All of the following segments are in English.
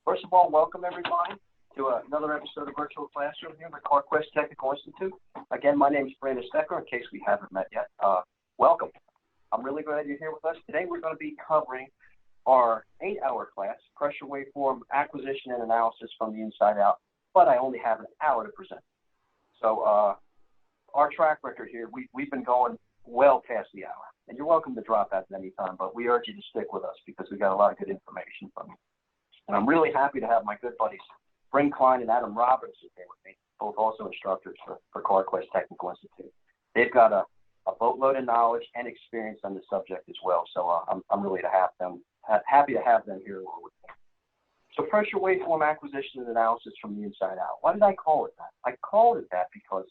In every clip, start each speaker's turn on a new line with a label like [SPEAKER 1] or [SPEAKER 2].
[SPEAKER 1] First of all, welcome everybody to another episode of Virtual Classroom here at Carquest Technical Institute. Again, my name is Brandon Stecker, in case we haven't met yet. Welcome. I'm really glad you're here with us. Today we're going to be covering our 8-hour class, Pressure Waveform Acquisition and Analysis from the Inside Out, but I only have an hour to present. So our track record here, we've been going well past the hour. And you're welcome to drop out at any time, but we urge you to stick with us because we got a lot of good information from you. And I'm really happy to have my good buddies, Bryn Klein and Adam Robertson, here with me, both also instructors for Carquest Technical Institute. They've got a boatload of knowledge and experience on the subject as well, so I'm really happy to have them here with me. So pressure waveform acquisition and analysis from the inside out. Why did I call it that? I called it that because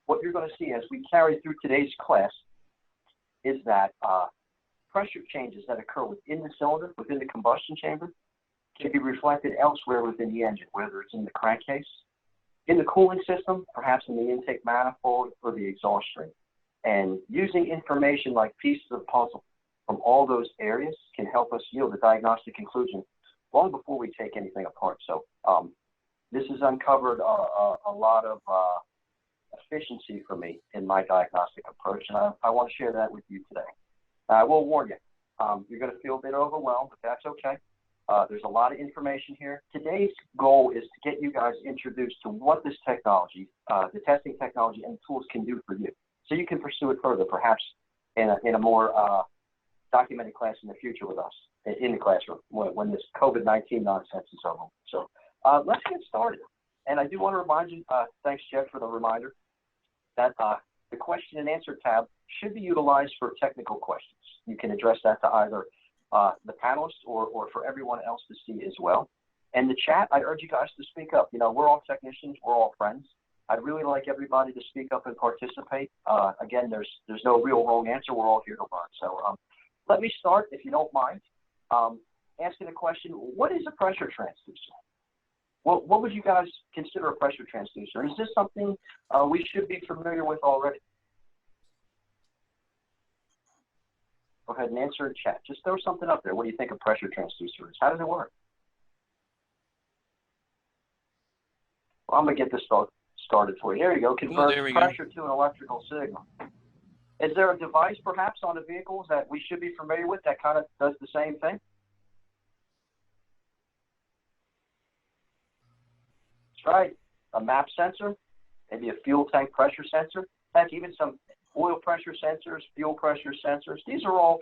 [SPEAKER 1] what you're going to see as we carry through today's class is that pressure changes that occur within the cylinder, within the combustion chamber, can be reflected elsewhere within the engine, whether it's in the crankcase, in the cooling system, perhaps in the intake manifold or the exhaust stream. And using information like pieces of puzzle from all those areas can help us yield a diagnostic conclusion long before we take anything apart. So this has uncovered a lot of efficiency for me in my diagnostic approach, and I want to share that with you today. I will warn you, you're going to feel a bit overwhelmed, but that's okay. There's a lot of information here. Today's goal is to get you guys introduced to what this technology, the testing technology and tools can do for you, so you can pursue it further, perhaps in a more documented class in the future with us, in the classroom, when this COVID-19 nonsense is over. So let's get started. And I do want to remind you, thanks, Jeff, for the reminder, that the question and answer tab should be utilized for technical questions. You can address that to either the panelists or for everyone else to see as well. And the chat, I urge you guys to speak up. You know, we're all technicians, we're all friends. I'd really like everybody to speak up and participate. Again, there's no real wrong answer. We're all here to learn. So let me start, if you don't mind, asking a question. What is a pressure transducer? What would you guys consider a pressure transducer? Is this something we should be familiar with already? Go ahead and answer in chat. Just throw something up there. What do you think a pressure transducer is? How does it work? Well, I'm going to get this started for you. There you go. Convert pressure to an electrical signal. Is there a device perhaps on the vehicles that we should be familiar with that kind of does the same thing? That's right. A MAP sensor, maybe a fuel tank pressure sensor, heck, even some oil pressure sensors, fuel pressure sensors. These are all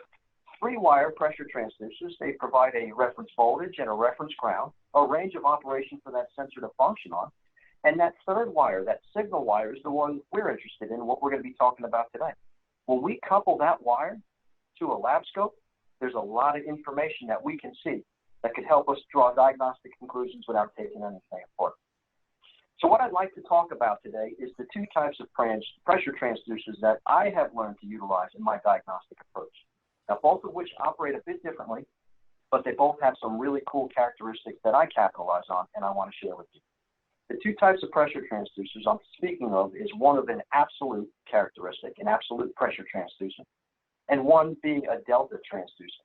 [SPEAKER 1] 3-wire pressure transducers. They provide a reference voltage and a reference ground, a range of operation for that sensor to function on. And that third wire, that signal wire, is the one we're interested in, what we're going to be talking about today. When we couple that wire to a labscope, there's a lot of information that we can see that could help us draw diagnostic conclusions without taking anything apart. So what I'd like to talk about today is the 2 types of pressure transducers that I have learned to utilize in my diagnostic approach. Now, both of which operate a bit differently, but they both have some really cool characteristics that I capitalize on and I want to share with you. The 2 types of pressure transducers I'm speaking of is one of an absolute characteristic, an absolute pressure transducer, and one being a delta transducer.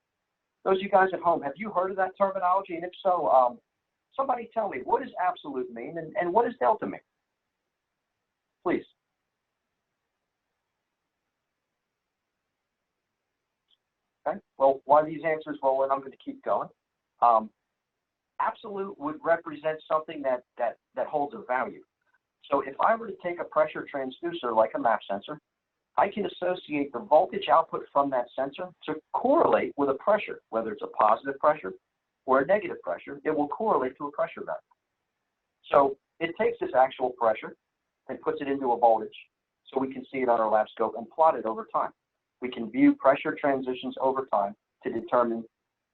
[SPEAKER 1] Those of you guys at home, have you heard of that terminology? And if so, somebody tell me, what does absolute mean and what does delta mean? Please. Okay, well, while these answers roll in, I'm going to keep going. Absolute would represent something that holds a value. So if I were to take a pressure transducer like a MAP sensor, I can associate the voltage output from that sensor to correlate with a pressure, whether it's a positive pressure or a negative pressure. It will correlate to a pressure value. So it takes this actual pressure and puts it into a voltage so we can see it on our lab scope and plot it over time. We can view pressure transitions over time to determine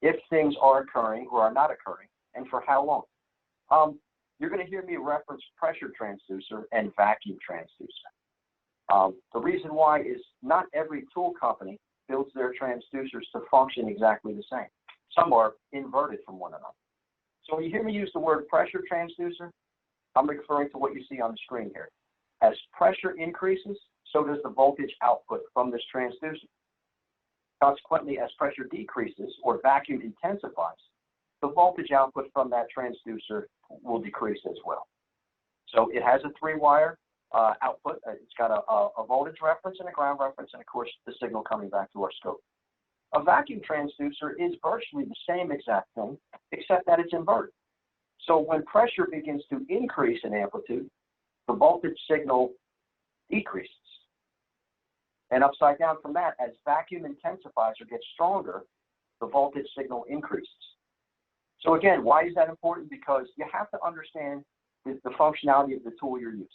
[SPEAKER 1] if things are occurring or are not occurring and for how long. You're going to hear me reference pressure transducer and vacuum transducer. The reason why is not every tool company builds their transducers to function exactly the same. Some are inverted from one another. So when you hear me use the word pressure transducer, I'm referring to what you see on the screen here. As pressure increases, so does the voltage output from this transducer. Consequently, as pressure decreases or vacuum intensifies, the voltage output from that transducer will decrease as well. So it has a 3-wire output. It's got a voltage reference and a ground reference, and of course the signal coming back to our scope. A vacuum transducer is virtually the same exact thing, except that it's inverted. So when pressure begins to increase in amplitude, the voltage signal decreases. And upside down from that, as vacuum intensifies or gets stronger, the voltage signal increases. So again, why is that important? Because you have to understand the functionality of the tool you're using.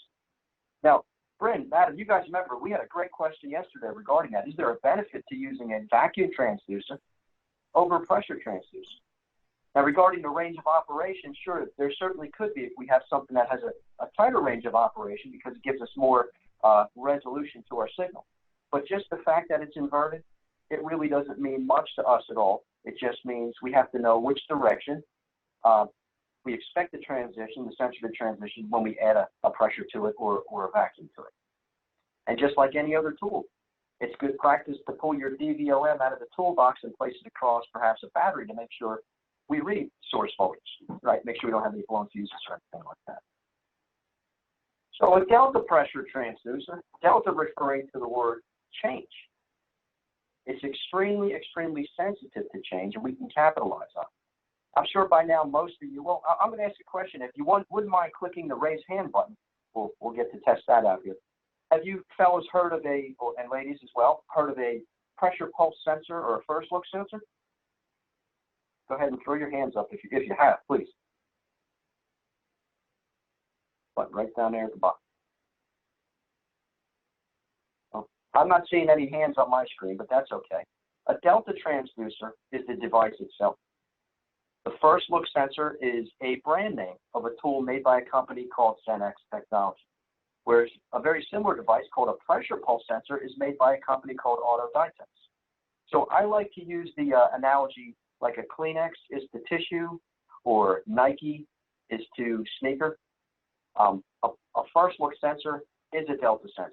[SPEAKER 1] Now, Bryn, Madam, you guys remember, we had a great question yesterday regarding that. Is there a benefit to using a vacuum transducer over a pressure transducer? Now, regarding the range of operation, sure, there certainly could be if we have something that has a tighter range of operation because it gives us more resolution to our signal. But just the fact that it's inverted, it really doesn't mean much to us at all. It just means we have to know which direction we expect the transition, the sensor to transition, when we add a pressure to it or a vacuum to it. And just like any other tool, it's good practice to pull your DVOM out of the toolbox and place it across perhaps a battery to make sure we read source voltage, right? Make sure we don't have any blown fuses or anything like that. So a delta pressure transducer, delta referring to the word change. It's extremely, extremely sensitive to change, and we can capitalize on it. I'm sure by now most of you, well, I'm going to ask a question. If you wouldn't mind clicking the raise hand button, we'll get to test that out here. Have you fellows heard of and ladies as well, heard of a pressure pulse sensor or a first look sensor? Go ahead and throw your hands up if you have, please. Button right down there at the bottom. Well, I'm not seeing any hands on my screen, but that's okay. A delta transducer is the device itself. The first look sensor is a brand name of a tool made by a company called Xenex Technology, whereas a very similar device called a pressure pulse sensor is made by a company called Autoditex. So I like to use the analogy like a Kleenex is to tissue or Nike is to sneaker. A first look sensor is a delta sensor,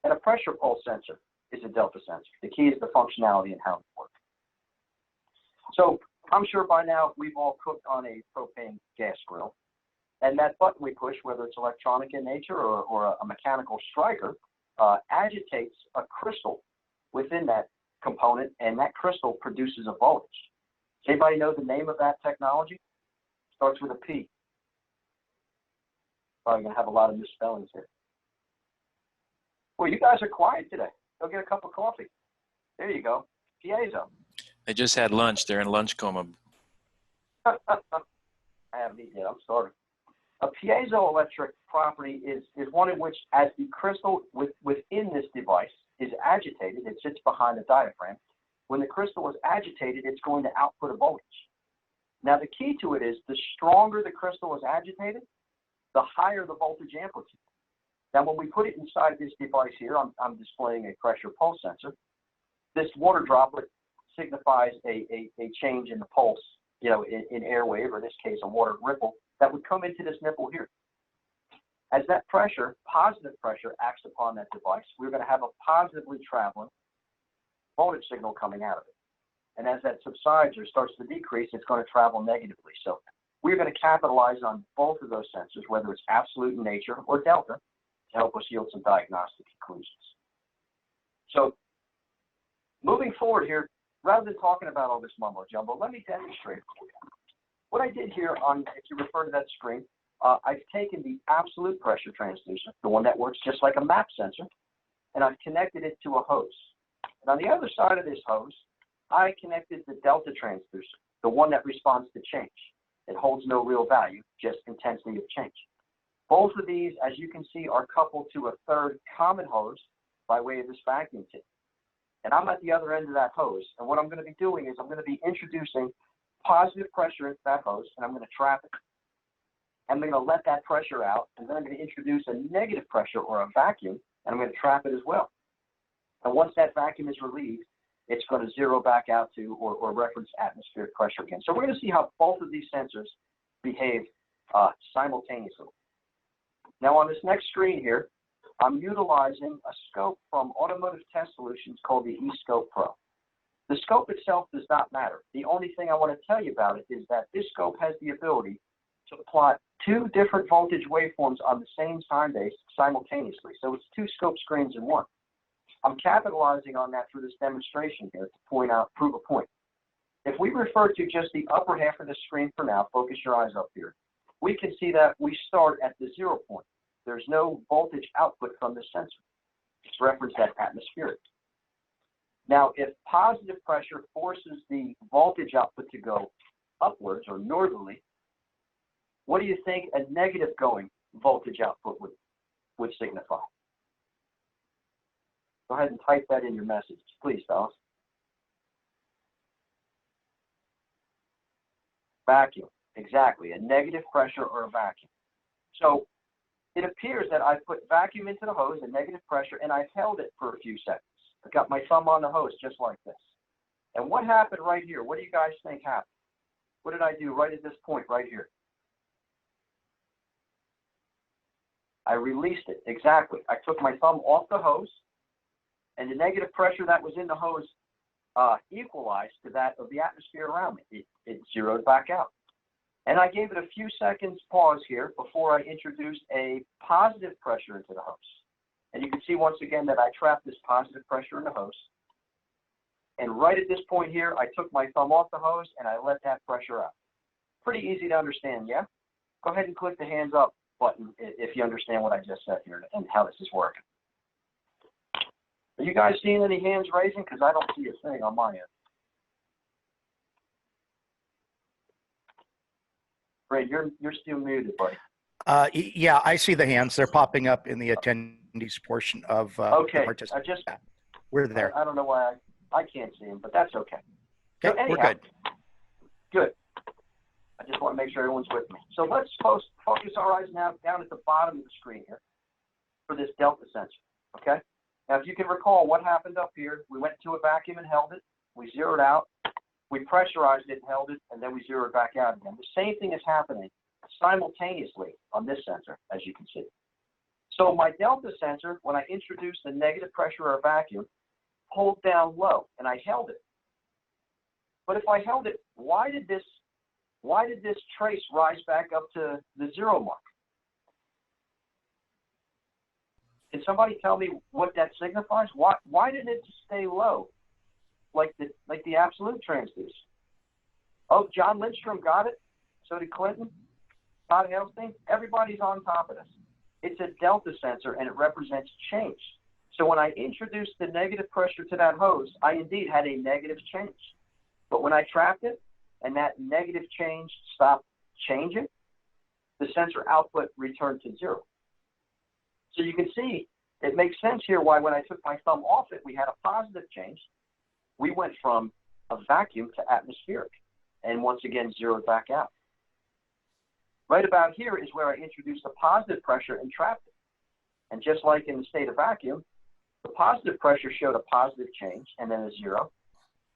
[SPEAKER 1] and a pressure pulse sensor is a delta sensor. The key is the functionality and how it works. So I'm sure by now we've all cooked on a propane gas grill, and that button we push, whether it's electronic in nature or a mechanical striker, agitates a crystal within that component, and that crystal produces a voltage. Does anybody know the name of that technology? Starts with a P. Probably going to have a lot of misspellings here. Well, you guys are quiet today. Go get a cup of coffee. There you go. Piezo.
[SPEAKER 2] I just had lunch. They're in lunch coma.
[SPEAKER 1] I haven't eaten yet. I'm starving. A piezoelectric property is one in which, as the crystal within this device is agitated, it sits behind the diaphragm. When the crystal is agitated, it's going to output a voltage. Now, the key to it is the stronger the crystal is agitated, the higher the voltage amplitude. Now, when we put it inside this device here, I'm displaying a pressure pulse sensor. This water droplet signifies a change in the pulse, in air wave, or in this case, a water ripple, that would come into this nipple here. As that pressure, positive pressure, acts upon that device, we're going to have a positively traveling voltage signal coming out of it. And as that subsides or starts to decrease, it's going to travel negatively. So we're going to capitalize on both of those sensors, whether it's absolute in nature or delta, to help us yield some diagnostic conclusions. So moving forward here, rather than talking about all this mumbo jumbo, let me demonstrate it for you. What I did here if you refer to that screen, I've taken the absolute pressure transducer, the one that works just like a map sensor, and I've connected it to a hose. And on the other side of this hose, I connected the delta transducer, the one that responds to change. It holds no real value, just intensity of change. Both of these, as you can see, are coupled to a third common hose by way of this vacuum tip. And I'm at the other end of that hose. And what I'm going to be doing is I'm going to be introducing positive pressure into that hose, and I'm going to trap it. I'm going to let that pressure out, and then I'm going to introduce a negative pressure or a vacuum, and I'm going to trap it as well. And once that vacuum is relieved, it's going to zero back out to or reference atmospheric pressure again. So we're going to see how both of these sensors behave simultaneously. Now on this next screen here, I'm utilizing a scope from Automotive Test Solutions called the eScope Pro. The scope itself does not matter. The only thing I want to tell you about it is that this scope has the ability to plot two different voltage waveforms on the same time base simultaneously. So it's two scope screens in one. I'm capitalizing on that through this demonstration here to prove a point. If we refer to just the upper half of the screen for now, focus your eyes up here, we can see that we start at the 0 point. There's no voltage output from the sensor. It's referenced as atmospheric. Now, if positive pressure forces the voltage output to go upwards or northerly, what do you think a negative going voltage output would signify? Go ahead and type that in your message, please, fellas. Vacuum, exactly, a negative pressure or a vacuum. So it appears that I put vacuum into the hose, a negative pressure, and I've held it for a few seconds. I got my thumb on the hose just like this. And what happened right here? What do you guys think happened? What did I do right at this point right here? I released it, exactly. I took my thumb off the hose, and the negative pressure that was in the hose equalized to that of the atmosphere around me. It zeroed back out. And I gave it a few seconds pause here before I introduced a positive pressure into the hose. And you can see once again that I trapped this positive pressure in the hose. And right at this point here, I took my thumb off the hose and I let that pressure out. Pretty easy to understand, yeah? Go ahead and click the hands up button if you understand what I just said here and how this is working. Are you guys seeing any hands raising? Because I don't see a thing on my end. Ray, you're still muted, buddy.
[SPEAKER 3] Yeah, I see the hands. They're popping up in the attendees portion of
[SPEAKER 1] okay.
[SPEAKER 3] the participants. We're there.
[SPEAKER 1] I don't know why I can't see them, but that's okay.
[SPEAKER 3] Okay,
[SPEAKER 1] so anyhow,
[SPEAKER 3] we're good.
[SPEAKER 1] Good. I just want to make sure everyone's with me. So let's focus our eyes now down at the bottom of the screen here for this delta sensor, okay? Now, if you can recall what happened up here, we went to a vacuum and held it. We zeroed out. We pressurized it and held it, and then we zeroed back out again. The same thing is happening simultaneously on this sensor, as you can see. So my delta sensor, when I introduced the negative pressure or vacuum, pulled down low, and I held it. But if I held it, why did this trace rise back up to the 0 mark? Can somebody tell me what that signifies? Why didn't it stay low, like the absolute transducer? Oh, John Lindstrom got it. So did Clinton, Todd Halstein. Everybody's on top of this. It's a delta sensor, and it represents change. So when I introduced the negative pressure to that hose, I indeed had a negative change. But when I trapped it, and that negative change stopped changing, the sensor output returned to 0. So you can see it makes sense here why when I took my thumb off it, we had a positive change. We went from a vacuum to atmospheric, and once again zeroed back out. Right about here is where I introduced a positive pressure and trapped it. And just like in the state of vacuum, the positive pressure showed a positive change and then a 0.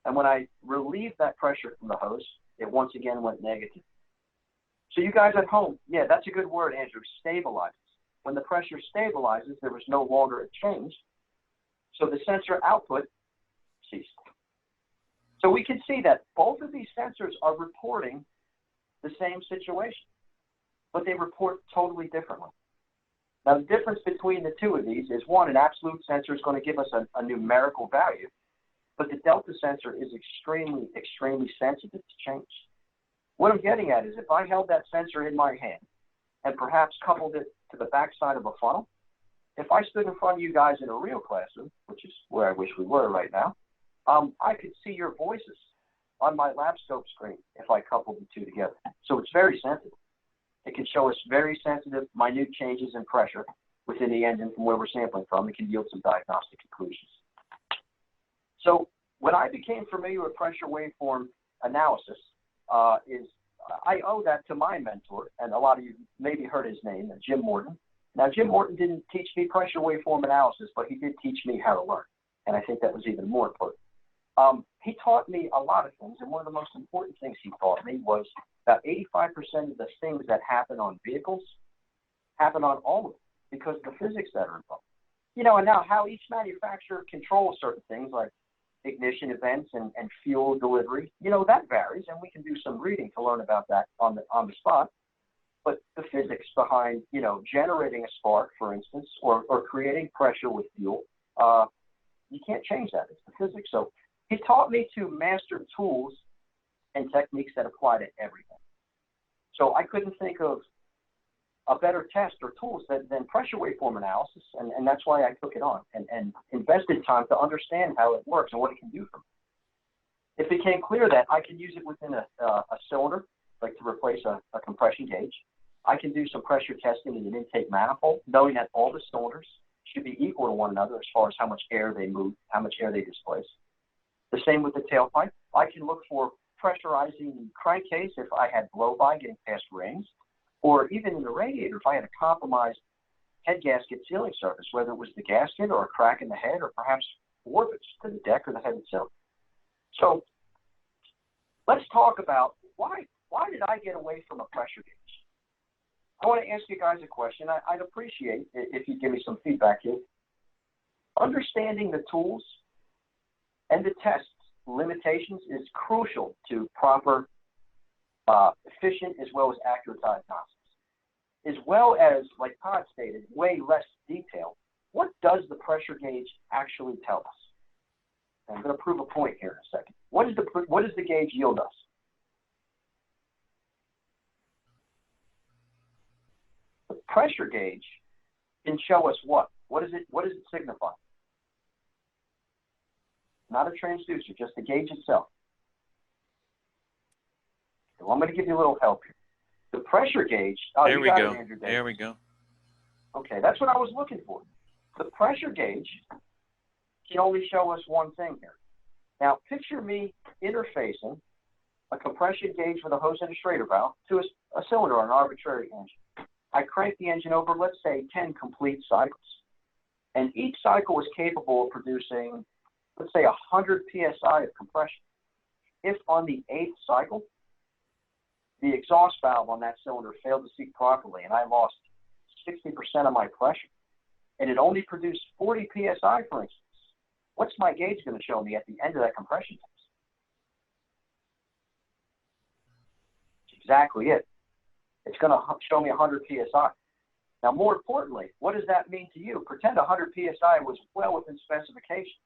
[SPEAKER 1] And when I relieved that pressure from the hose, it once again went negative. So you guys at home, yeah, that's a good word, Andrew, stabilizes. When the pressure stabilizes, there was no longer a change. So the sensor output ceased. So we can see that both of these sensors are reporting the same situation, but they report totally differently. Now, the difference between the two of these is, one, an absolute sensor is going to give us a numerical value, but the delta sensor is extremely, extremely sensitive to change. What I'm getting at is if I held that sensor in my hand and perhaps coupled it to the backside of a funnel, if I stood in front of you guys in a real classroom, which is where I wish we were right now, I could see your voices on my labscope screen if I coupled the two together. So it's very sensitive. It can show us very sensitive, minute changes in pressure within the engine from where we're sampling from. It can yield some diagnostic conclusions. So when I became familiar with pressure waveform analysis, I owe that to my mentor, and a lot of you maybe heard his name, Jim Morton. Now, Jim Morton didn't teach me pressure waveform analysis, but he did teach me how to learn, and I think that was even more important. He taught me a lot of things, and one of the most important things he taught me was about 85% of the things that happen on vehicles happen on all of them because of the physics that are involved. You know, and now how each manufacturer controls certain things, like ignition events and fuel delivery, that varies, and we can do some reading to learn about that on the spot. But the physics behind, generating a spark, for instance, or creating pressure with fuel, you can't change that. It's the physics. So he taught me to master tools and techniques that apply to everything. So I couldn't think of a better test or tools than pressure waveform analysis, and that's why I took it on and invested time to understand how it works and what it can do for me. It became clear that I could use it within a cylinder, like to replace a compression gauge. I can do some pressure testing in an intake manifold, knowing that all the cylinders should be equal to one another as far as how much air they move, how much air they displace. The same with the tailpipe. I can look for pressurizing the crankcase if I had blow-by getting past rings, or even in the radiator if I had a compromised head gasket sealing surface, whether it was the gasket or a crack in the head or perhaps warpage to the deck or the head itself. So let's talk about why did I get away from a pressure gauge? I want to ask you guys a question. I'd appreciate it if you give me some feedback here. Understanding the tools and the tests limitations is crucial to proper, efficient, as well as accurate diagnostics. As well as, like Todd stated, way less detail. What does the pressure gauge actually tell us? And I'm going to prove a point here in a second. What does the gauge yield us? The pressure gauge can show us what? What does it signify? Not a transducer, just the gauge itself. So I'm going to give you a little help here. The pressure gauge. Oh,
[SPEAKER 2] there we go. Andrew, there we go.
[SPEAKER 1] Okay, that's what I was looking for. The pressure gauge can only show us one thing here. Now, picture me interfacing a compression gauge with a hose and a Schrader valve to a cylinder on an arbitrary engine. I crank the engine over, let's say, 10 complete cycles. And each cycle is capable of producing, let's say, 100 psi of compression. If on the 8th cycle, the exhaust valve on that cylinder failed to seat properly and I lost 60% of my pressure, and it only produced 40 psi, for instance, what's my gauge going to show me at the end of that compression test? That's exactly it. It's going to show me 100 psi. Now, more importantly, what does that mean to you? Pretend 100 psi was well within specification.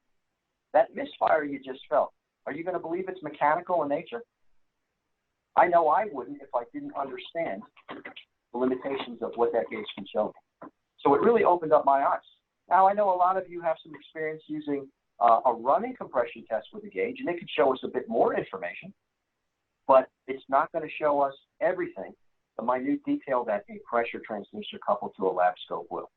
[SPEAKER 1] That misfire you just felt, are you going to believe it's mechanical in nature? I know I wouldn't if I didn't understand the limitations of what that gauge can show me. So it really opened up my eyes. Now, I know a lot of you have some experience using a running compression test with a gauge, and it could show us a bit more information, but it's not going to show us everything, the minute detail that a pressure transducer coupled to a lab scope will.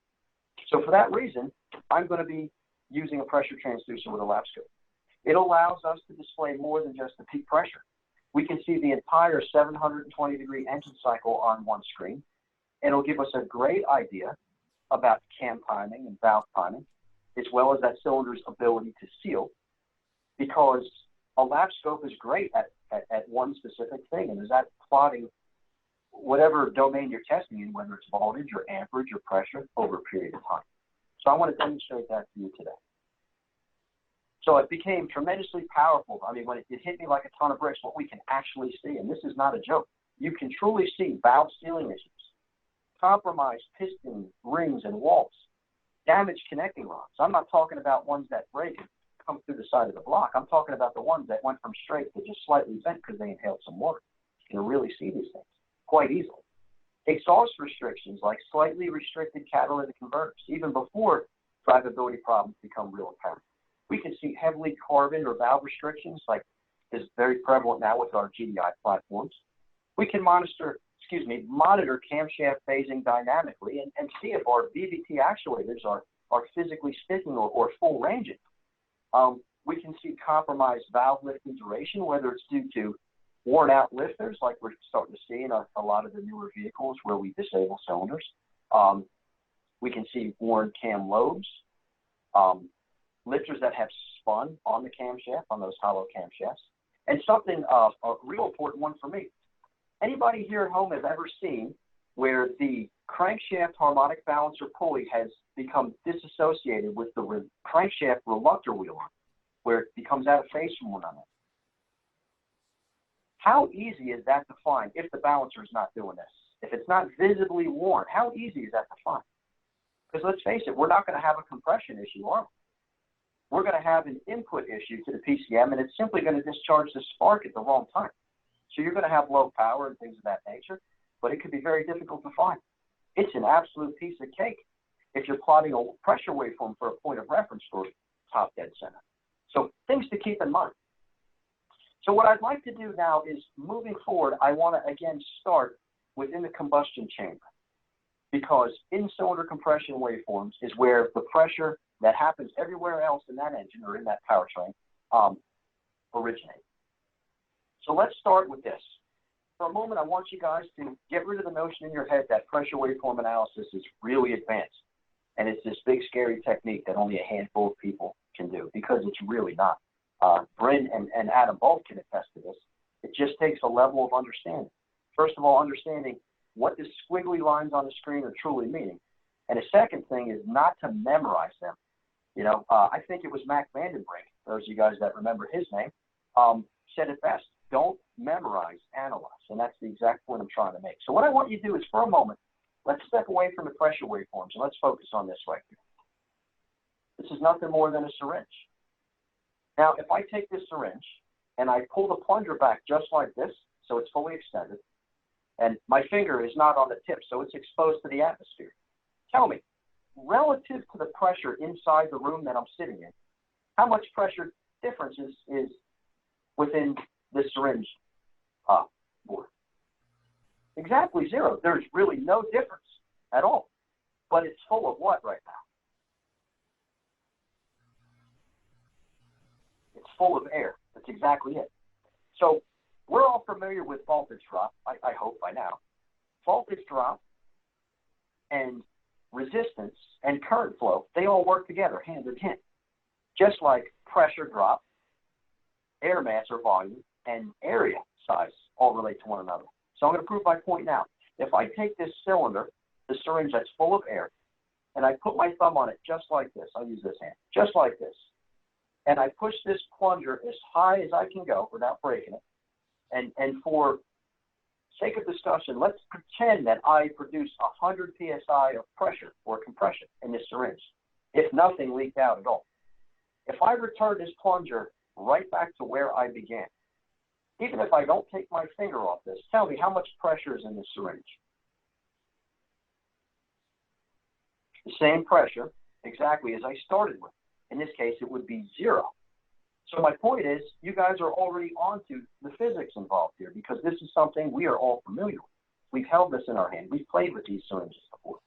[SPEAKER 1] So for that reason, I'm going to be using a pressure transducer with a lab scope. It allows us to display more than just the peak pressure. We can see the entire 720-degree engine cycle on one screen, and it'll give us a great idea about cam timing and valve timing, as well as that cylinder's ability to seal, because a lab scope is great at one specific thing, and is that plotting whatever domain you're testing in, whether it's voltage or amperage or pressure, over a period of time. So I want to demonstrate that to you today. So it became tremendously powerful. I mean, when it hit me like a ton of bricks, what we can actually see, and this is not a joke, you can truly see valve sealing issues, compromised piston rings and walls, damaged connecting rods. I'm not talking about ones that break and come through the side of the block. I'm talking about the ones that went from straight to just slightly bent because they inhaled some water. You can really see these things quite easily. Exhaust restrictions like slightly restricted catalytic converters, even before drivability problems become real apparent. We can see heavily carbon or valve restrictions, like is very prevalent now with our GDI platforms. We can monitor camshaft phasing dynamically and see if our VVT actuators are physically sticking or full ranging. We can see compromised valve lifting duration, whether it's due to worn out lifters, like we're starting to see in a lot of the newer vehicles where we disable cylinders. We can see worn cam lobes, lifters that have spun on the camshaft, on those hollow camshafts. And something, a real important one for me. Anybody here at home has ever seen where the crankshaft harmonic balancer pulley has become disassociated with the crankshaft reluctor wheel arm? where it becomes out of phase from one another. How easy is that to find if the balancer is not doing this? If it's not visibly worn, how easy is that to find? Because let's face it, we're not going to have a compression issue, are we? We're going to have an input issue to the PCM, and it's simply going to discharge the spark at the wrong time. So you're going to have low power and things of that nature, but it could be very difficult to find. It's an absolute piece of cake if you're plotting a pressure waveform for a point of reference for top dead center. So things to keep in mind. So what I'd like to do now is, moving forward, I want to again start within the combustion chamber, because in-cylinder compression waveforms is where the pressure that happens everywhere else in that engine or in that powertrain originates. So let's start with this. For a moment, I want you guys to get rid of the notion in your head that pressure waveform analysis is really advanced, and it's this big, scary technique that only a handful of people can do, because it's really not. Bryn and Adam both can attest to this. It just takes a level of understanding. First of all, understanding what the squiggly lines on the screen are truly meaning. And the second thing is not to memorize them. You know, I think it was Mac Vandenbrink, those of you guys that remember his name, said it best. Don't memorize, analyze. And that's the exact point I'm trying to make. So what I want you to do is, for a moment, let's step away from the pressure waveforms and let's focus on this right here. This is nothing more than a syringe. Now, if I take this syringe and I pull the plunger back just like this, so it's fully extended, and my finger is not on the tip, so it's exposed to the atmosphere. Tell me, relative to the pressure inside the room that I'm sitting in, how much pressure difference is within this syringe bore? Exactly zero. There's really no difference at all. But it's full of what right now? It's full of air. That's exactly it. So we're all familiar with voltage drop, I hope by now. Voltage drop and resistance and current flow, they all work together hand in hand. Just like pressure drop, air mass or volume, and area size all relate to one another. So I'm going to prove my point now. If I take this cylinder, the syringe that's full of air, and I put my thumb on it just like this, I'll use this hand, just like this, and I push this plunger as high as I can go without breaking it, and for sake of discussion, let's pretend that I produce 100 psi of pressure or compression in this syringe, if nothing leaked out at all. If I return this plunger right back to where I began, even if I don't take my finger off this, tell me how much pressure is in this syringe. The same pressure exactly as I started with. In this case, it would be zero. So my point is, you guys are already onto the physics involved here, because this is something we are all familiar with. We've held this in our hand. We've played with these syringes before.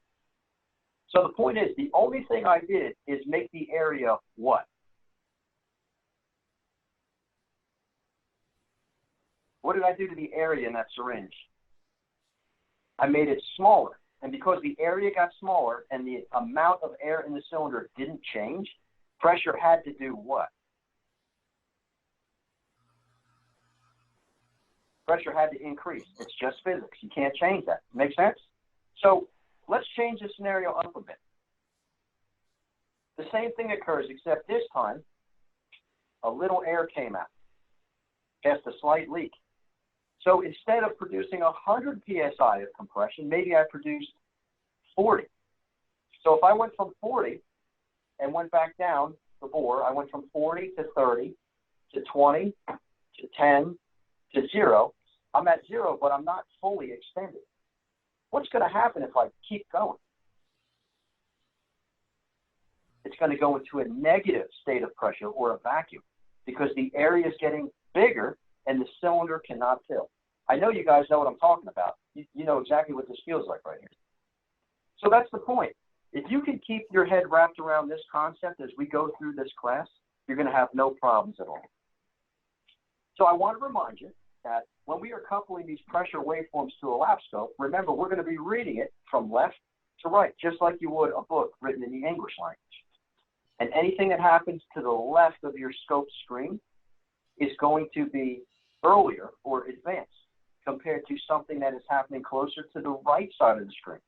[SPEAKER 1] So the point is, the only thing I did is make the area what? What did I do to the area in that syringe? I made it smaller. And because the area got smaller and the amount of air in the cylinder didn't change, pressure had to do what? Pressure had to increase. It's just physics. You can't change that. Make sense? So let's change the scenario up a bit. The same thing occurs, except this time, a little air came out, past a slight leak. So instead of producing 100 psi of compression, maybe I produced 40. So if I went from 40 and went back down the bore, I went from 40 to 30 to 20 to 10 to 0. I'm at 0, but I'm not fully extended. What's going to happen if I keep going? It's going to go into a negative state of pressure or a vacuum, because the area is getting bigger and the cylinder cannot fill. I know you guys know what I'm talking about. You know exactly what this feels like right here. So that's the point. If you can keep your head wrapped around this concept as we go through this class, you're going to have no problems at all. So I want to remind you that when we are coupling these pressure waveforms to a lapscope, remember, we're going to be reading it from left to right, just like you would a book written in the English language. And anything that happens to the left of your scope screen is going to be earlier or advanced compared to something that is happening closer to the right side of the screen,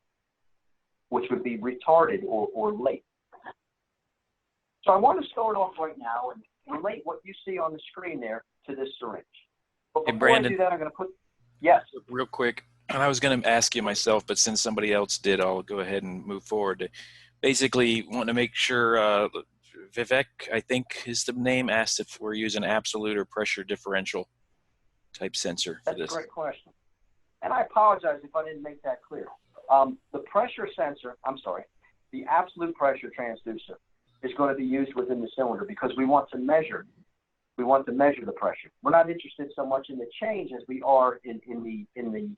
[SPEAKER 1] which would be retarded or late. So I want to start off right now relate what you see on the screen there to this syringe. But
[SPEAKER 2] Hey,
[SPEAKER 1] before
[SPEAKER 2] Brandon.
[SPEAKER 1] I do that, I'm going to put, yes.
[SPEAKER 2] Real quick, and I was going to ask you myself, but since somebody else did, I'll go ahead and move forward. Basically, want to make sure, Vivek, I think is the name, asked if we're using absolute or pressure differential type sensor for
[SPEAKER 1] That's
[SPEAKER 2] this.
[SPEAKER 1] a great question. And I apologize if I didn't make that clear. The pressure sensor, the absolute pressure transducer is going to be used within the cylinder because we want to measure the pressure. We're not interested so much in the change as we are in the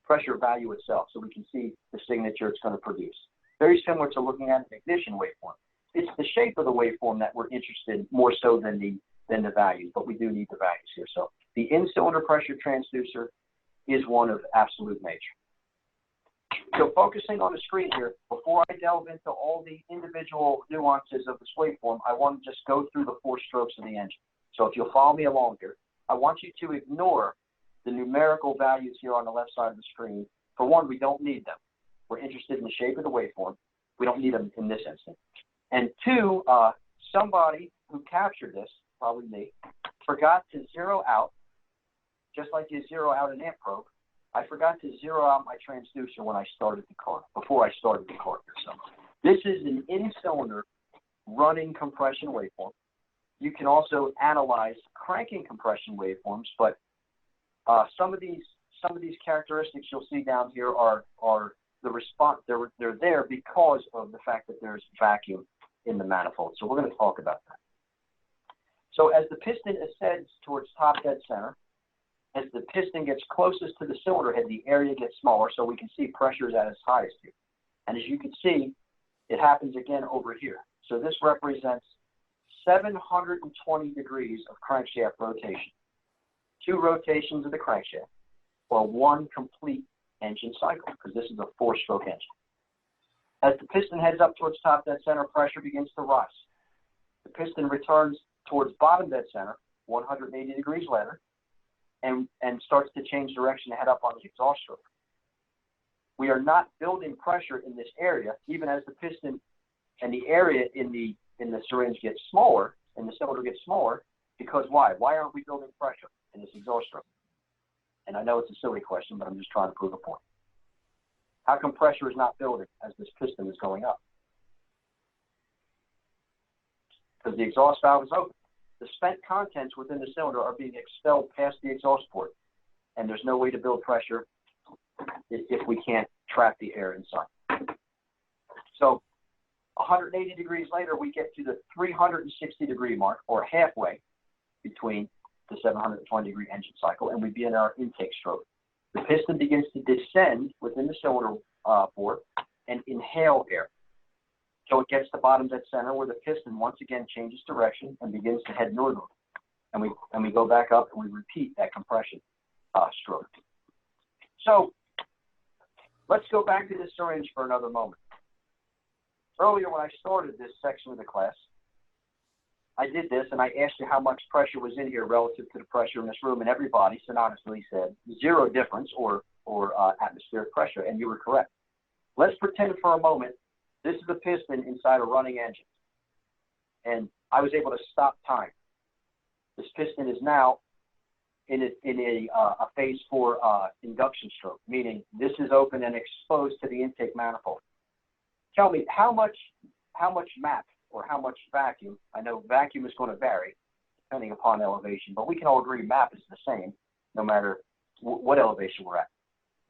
[SPEAKER 1] pressure value itself, so we can see the signature it's going to produce. Very similar to looking at an ignition waveform. It's the shape of the waveform that we're interested in more so than the values, but we do need the values here. So the in-cylinder pressure transducer is one of absolute nature. So focusing on the screen here, before I delve into all the individual nuances of this waveform, I want to just go through the 4 strokes of the engine. So if you'll follow me along here, I want you to ignore the numerical values here on the left side of the screen. For one, we don't need them. We're interested in the shape of the waveform. We don't need them in this instance. And 2, somebody who captured this, probably me, forgot to zero out, just like you zero out an amp probe. I forgot to zero out my transducer when I started the car, before I started the car here. So this is an in-cylinder running compression waveform. You can also analyze cranking compression waveforms, but some of these characteristics you'll see down here are the response. They're there because of the fact that there's vacuum in the manifold. So we're going to talk about that. So as the piston ascends towards top dead center, as the piston gets closest to the cylinder head, the area gets smaller, so we can see pressure is at its highest here. And as you can see, it happens again over here. So this represents 720 degrees of crankshaft rotation. 2 rotations of the crankshaft, or 1 complete engine cycle, because this is a 4-stroke engine. As the piston heads up towards top dead center, pressure begins to rise. The piston returns towards bottom dead center, 180 degrees later, and starts to change direction to head up on the exhaust stroke. We are not building pressure in this area, even as the piston and the area in the syringe gets smaller, and the cylinder gets smaller, because why? Why aren't we building pressure in this exhaust stroke? And I know it's a silly question, but I'm just trying to prove a point. How come pressure is not building as this piston is going up? Because the exhaust valve is open. The spent contents within the cylinder are being expelled past the exhaust port, and there's no way to build pressure if we can't trap the air inside. So 180 degrees later, we get to the 360 degree mark, or halfway between the 720 degree engine cycle, and we begin our intake stroke. The piston begins to descend within the cylinder bore and inhale air. So it gets to bottom dead center, where the piston once again changes direction and begins to head northward. And we go back up and we repeat that compression stroke. So let's go back to this syringe for another moment. Earlier when I started this section of the class, I did this and I asked you how much pressure was in here relative to the pressure in this room, and everybody synonymously said 0 difference or atmospheric pressure, and you were correct. Let's pretend for a moment this is a piston inside a running engine, and I was able to stop time. This piston is now in a phase 4 induction stroke, meaning this is open and exposed to the intake manifold. Tell me how much MAP or how much vacuum. I know vacuum is going to vary depending upon elevation, but we can all agree MAP is the same no matter what elevation we're at.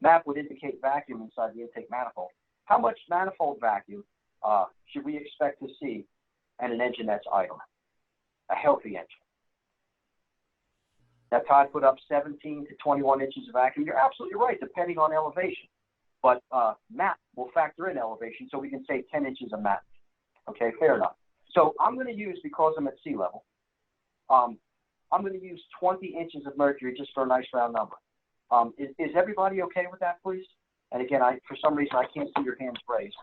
[SPEAKER 1] MAP would indicate vacuum inside the intake manifold. How much manifold vacuum should we expect to see in an engine that's idle? A healthy engine. That Todd put up 17 to 21 inches of vacuum. You're absolutely right, depending on elevation. But MAP will factor in elevation, so we can say 10 inches of MAP. Okay, fair enough. So I'm going to use, because I'm at sea level, I'm going to use 20 inches of mercury just for a nice round number. Is everybody okay with that, please? And again, for some reason, I can't see your hands raised.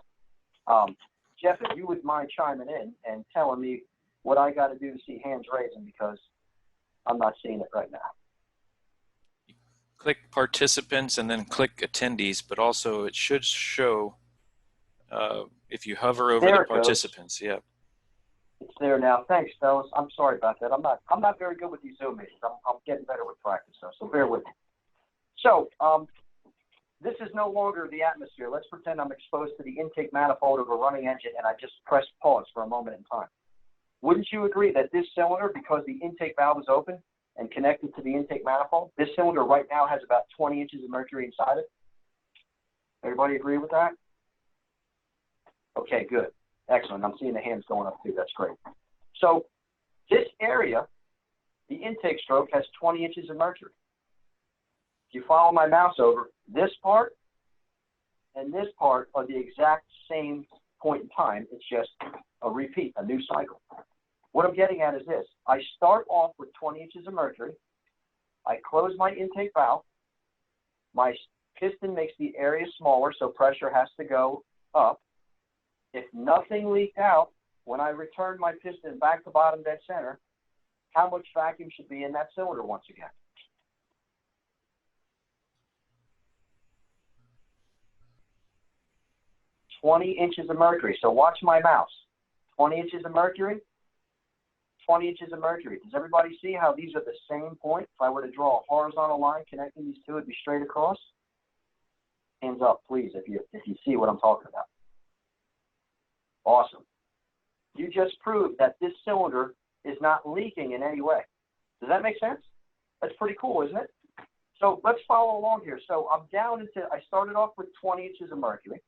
[SPEAKER 1] Jeff, if you would mind chiming in and telling me what I got to do to see hands raising, because I'm not seeing it right now.
[SPEAKER 2] Click participants and then click attendees, but also it should show if you hover over
[SPEAKER 1] There
[SPEAKER 2] the
[SPEAKER 1] it goes.
[SPEAKER 2] participants. Yeah.
[SPEAKER 1] It's there now. Thanks, fellas. I'm sorry about that. I'm not very good with these Zoom meetings. I'm getting better with practice, though, so bear with me. So this is no longer the atmosphere. Let's pretend I'm exposed to the intake manifold of a running engine, and I just press pause for a moment in time. Wouldn't you agree that this cylinder, because the intake valve is open and connected to the intake manifold, this cylinder right now has about 20 inches of mercury inside it? Everybody agree with that? Okay, good. Excellent. I'm seeing the hands going up too. That's great. So this area, the intake stroke, has 20 inches of mercury. If you follow my mouse over, this part and this part are the exact same point in time. It's just a repeat, a new cycle. What I'm getting at is this. I start off with 20 inches of mercury. I close my intake valve. My piston makes the area smaller, so pressure has to go up. If nothing leaked out, when I return my piston back to bottom dead center, how much vacuum should be in that cylinder once again? "20 inches of mercury." So watch my mouse. 20 inches of mercury, 20 inches of mercury. Does everybody see how these are the same point? If I were to draw a horizontal line connecting these two, it'd be straight across. Hands up, please, if you see what I'm talking about. Awesome. You just proved that this cylinder is not leaking in any way. Does that make sense? That's pretty cool, isn't it? So let's follow along here. So I'm down into, I started off with 20 inches of mercury.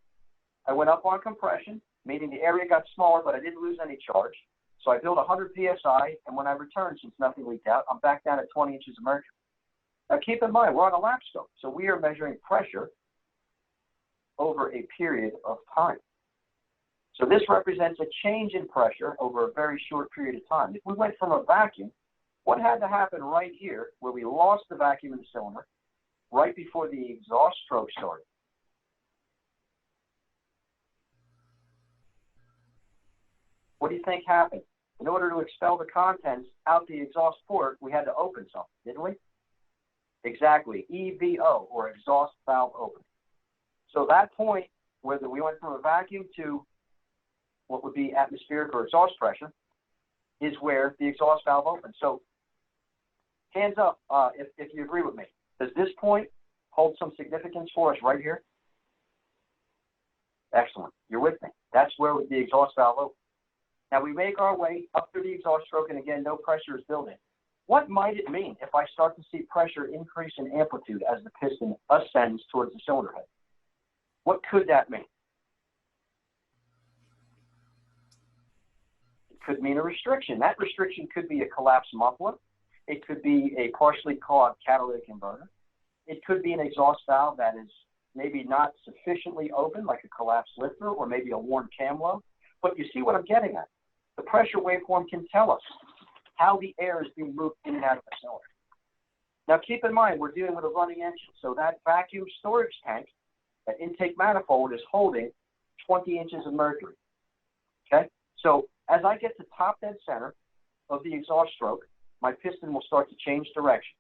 [SPEAKER 1] I went up on compression, meaning the area got smaller, but I didn't lose any charge. So I built 100 PSI, and when I returned, since nothing leaked out, I'm back down at 20 inches of mercury. Now keep in mind, we're on a labscope, so we are measuring pressure over a period of time. So this represents a change in pressure over a very short period of time. If we went from a vacuum, what had to happen right here, where we lost the vacuum in the cylinder, right before the exhaust stroke started? What do you think happened? In order to expel the contents out the exhaust port, we had to open something, didn't we? Exactly, EVO, or exhaust valve opening. So that point where we went from a vacuum to what would be atmospheric or exhaust pressure is where the exhaust valve opens. So hands up if you agree with me. Does this point hold some significance for us right here? Excellent. You're with me. That's where the exhaust valve opens. Now we make our way up through the exhaust stroke, and again, no pressure is building. What might it mean if I start to see pressure increase in amplitude as the piston ascends towards the cylinder head? What could that mean? It could mean a restriction. That restriction could be a collapsed muffler. It could be a partially clogged catalytic converter. It could be an exhaust valve that is maybe not sufficiently open, like a collapsed lifter, or maybe a worn cam lobe. But you see what I'm getting at. The pressure waveform can tell us how the air is being moved in and out of the cylinder. Now keep in mind, we're dealing with a running engine, so that vacuum storage tank, that intake manifold, is holding 20 inches of mercury. Okay? So as I get to top dead center of the exhaust stroke, my piston will start to change direction.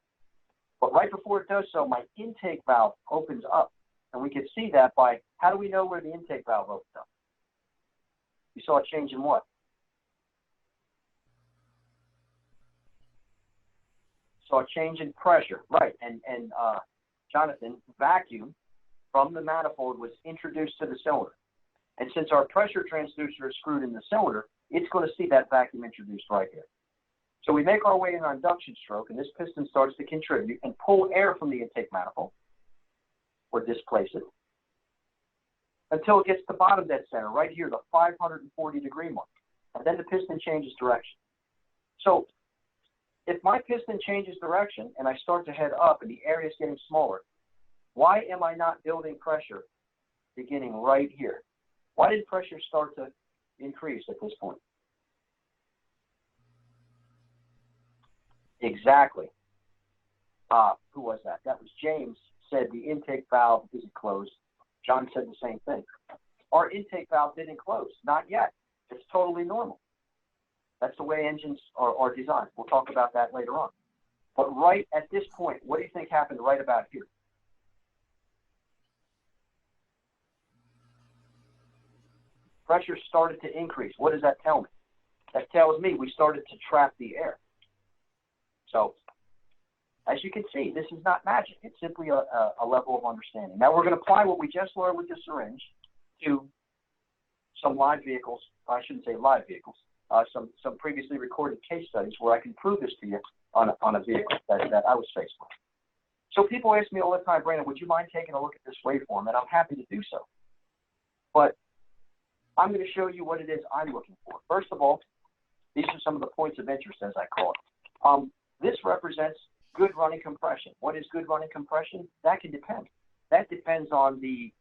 [SPEAKER 1] But right before it does so, my intake valve opens up. And we can see that by, how do we know where the intake valve opens up? You saw a change in what? Saw a change in pressure, right? And Jonathan, vacuum from the manifold was introduced to the cylinder. And since our pressure transducer is screwed in the cylinder, it's going to see that vacuum introduced right here. So we make our way in our induction stroke, and this piston starts to contribute and pull air from the intake manifold, or displace it, until it gets to bottom dead center, right here, the 540-degree mark. And then the piston changes direction. So if my piston changes direction and I start to head up and the area is getting smaller, why am I not building pressure beginning right here? Why did pressure start to increase at this point? Exactly. Who was that? That was James, said the intake valve isn't closed. John said the same thing. Our intake valve didn't close. Not yet. It's totally normal. That's the way engines are designed. We'll talk about that later on. But right at this point, what do you think happened right about here? Pressure started to increase. What does that tell me? that tells me we started to trap the air. So, as you can see, this is not magic. It's simply a level of understanding. Now, we're going to apply what we just learned with the syringe to some live vehicles. I shouldn't say live vehicles. Some previously recorded case studies where I can prove this to you on a vehicle that I was faced with. So people ask me all the time, Brandon, would you mind taking a look at this waveform? And I'm happy to do so. But I'm going to show you what it is I'm looking for. First of all, these are some of the points of interest, as I call it. This represents good running compression. What is good running compression? That can depend. That depends on the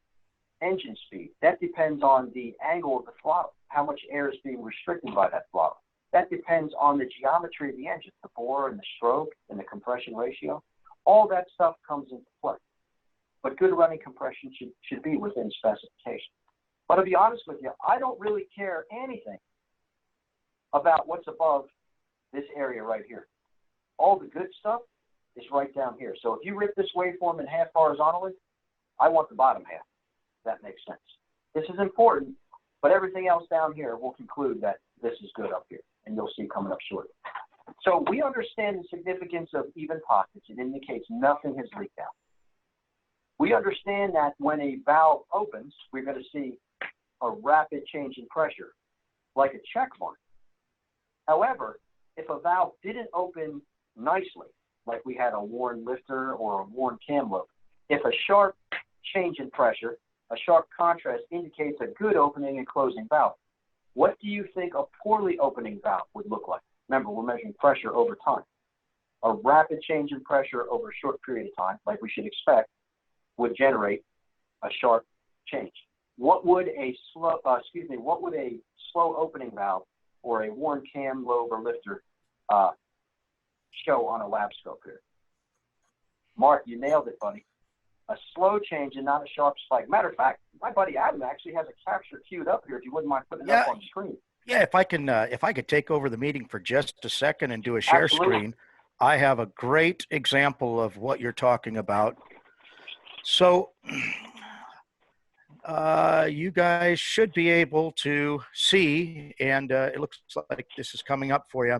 [SPEAKER 1] engine speed. That depends on the angle of the throttle, how much air is being restricted by that throttle. That depends on the geometry of the engine, the bore and the stroke and the compression ratio. All that stuff comes into play. But good running compression should be within specification. But to be honest with you, I don't really care anything about what's above this area right here. All the good stuff is right down here. So if you rip this waveform in half horizontally, I want the bottom half. That makes sense. This is important, but everything else down here will conclude that this is good up here, and you'll see coming up shortly. So we understand the significance of even pockets. It indicates nothing has leaked out. We understand that when a valve opens, we're going to see a rapid change in pressure, like a check mark. However, if a valve didn't open nicely, like we had a worn lifter or a worn cam lobe, if a sharp change in pressure, a sharp contrast indicates a good opening and closing valve. What do you think a poorly opening valve would look like? Remember, we're measuring pressure over time. A rapid change in pressure over a short period of time, like we should expect, would generate a sharp change. What would a slow opening valve or a worn cam lobe or lifter show on a lab scope here? Mark, you nailed it, buddy. A slow change and not a sharp spike. Matter of fact, my buddy Adam actually has a capture queued up here if you wouldn't mind putting it up on the screen.
[SPEAKER 3] Yeah, if I could take over the meeting for just a second and do a share screen, I have a great example of what you're talking about. So you guys should be able to see, and it looks like this is coming up for you.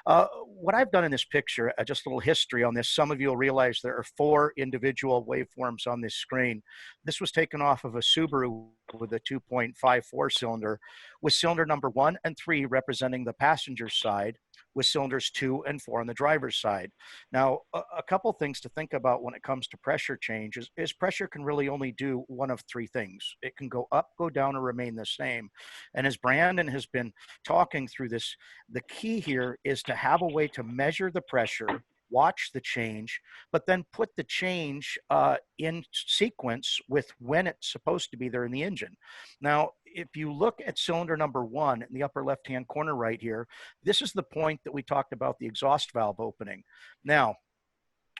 [SPEAKER 3] What I've done in this picture, just a little history on this. Some of you will realize there are 4 individual waveforms on this screen. This was taken off of a Subaru with a 2.54 cylinder, with cylinder number 1 and 3 representing the passenger side, with cylinders 2 and 4 on the driver's side. Now, a couple things to think about when it comes to pressure change is pressure can really only do one of 3 things. It can go up, go down, or remain the same. And as Brandon has been talking through this, the key here is to have a way to measure the pressure, watch the change, but then put the change in sequence with when it's supposed to be there in the engine. Now, if you look at cylinder number 1 in the upper left-hand corner right here, this is the point that we talked about the exhaust valve opening. Now,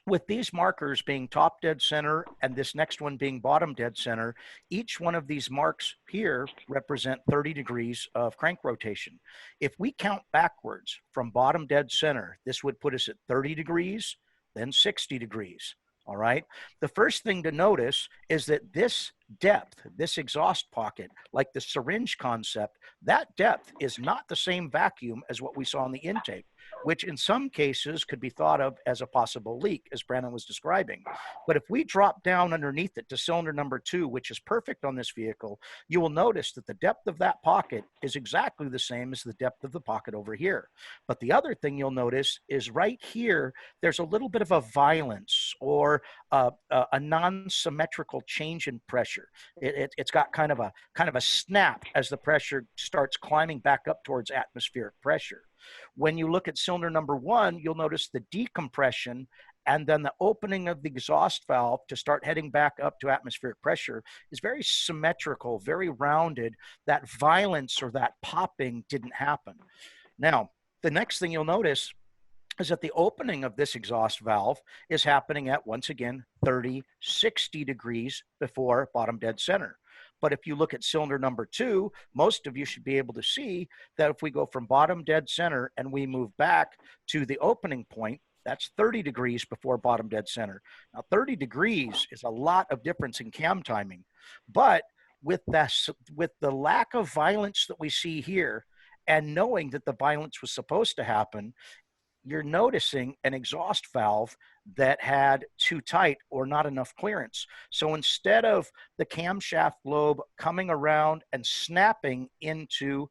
[SPEAKER 3] with these markers being top dead center and this next one being bottom dead center, each one of these marks here represent 30 degrees of crank rotation. If we count backwards from bottom dead center, this would put us at 30 degrees, then 60 degrees. All right. The first thing to notice is that this depth, this exhaust pocket, like the syringe concept, that depth is not the same vacuum as what we saw in the intake, which in some cases could be thought of as a possible leak, as Brandon was describing. But if we drop down underneath it to cylinder number 2, which is perfect on this vehicle, you will notice that the depth of that pocket is exactly the same as the depth of the pocket over here. But the other thing you'll notice is right here, there's a little bit of a violence or a non-symmetrical change in pressure. It's got kind of a snap as the pressure starts climbing back up towards atmospheric pressure. When you look at cylinder number 1, you'll notice the decompression and then the opening of the exhaust valve to start heading back up to atmospheric pressure is very symmetrical, very rounded. That violence or that popping didn't happen. Now, the next thing you'll notice is that the opening of this exhaust valve is happening at, once again, 30, 60 degrees before bottom dead center. But if you look at cylinder number 2, most of you should be able to see that if we go from bottom dead center and we move back to the opening point, that's 30 degrees before bottom dead center. Now, 30 degrees is a lot of difference in cam timing. But with the lack of violence that we see here, and knowing that the violence was supposed to happen, you're noticing an exhaust valve that had too tight or not enough clearance. So instead of the camshaft lobe coming around and snapping into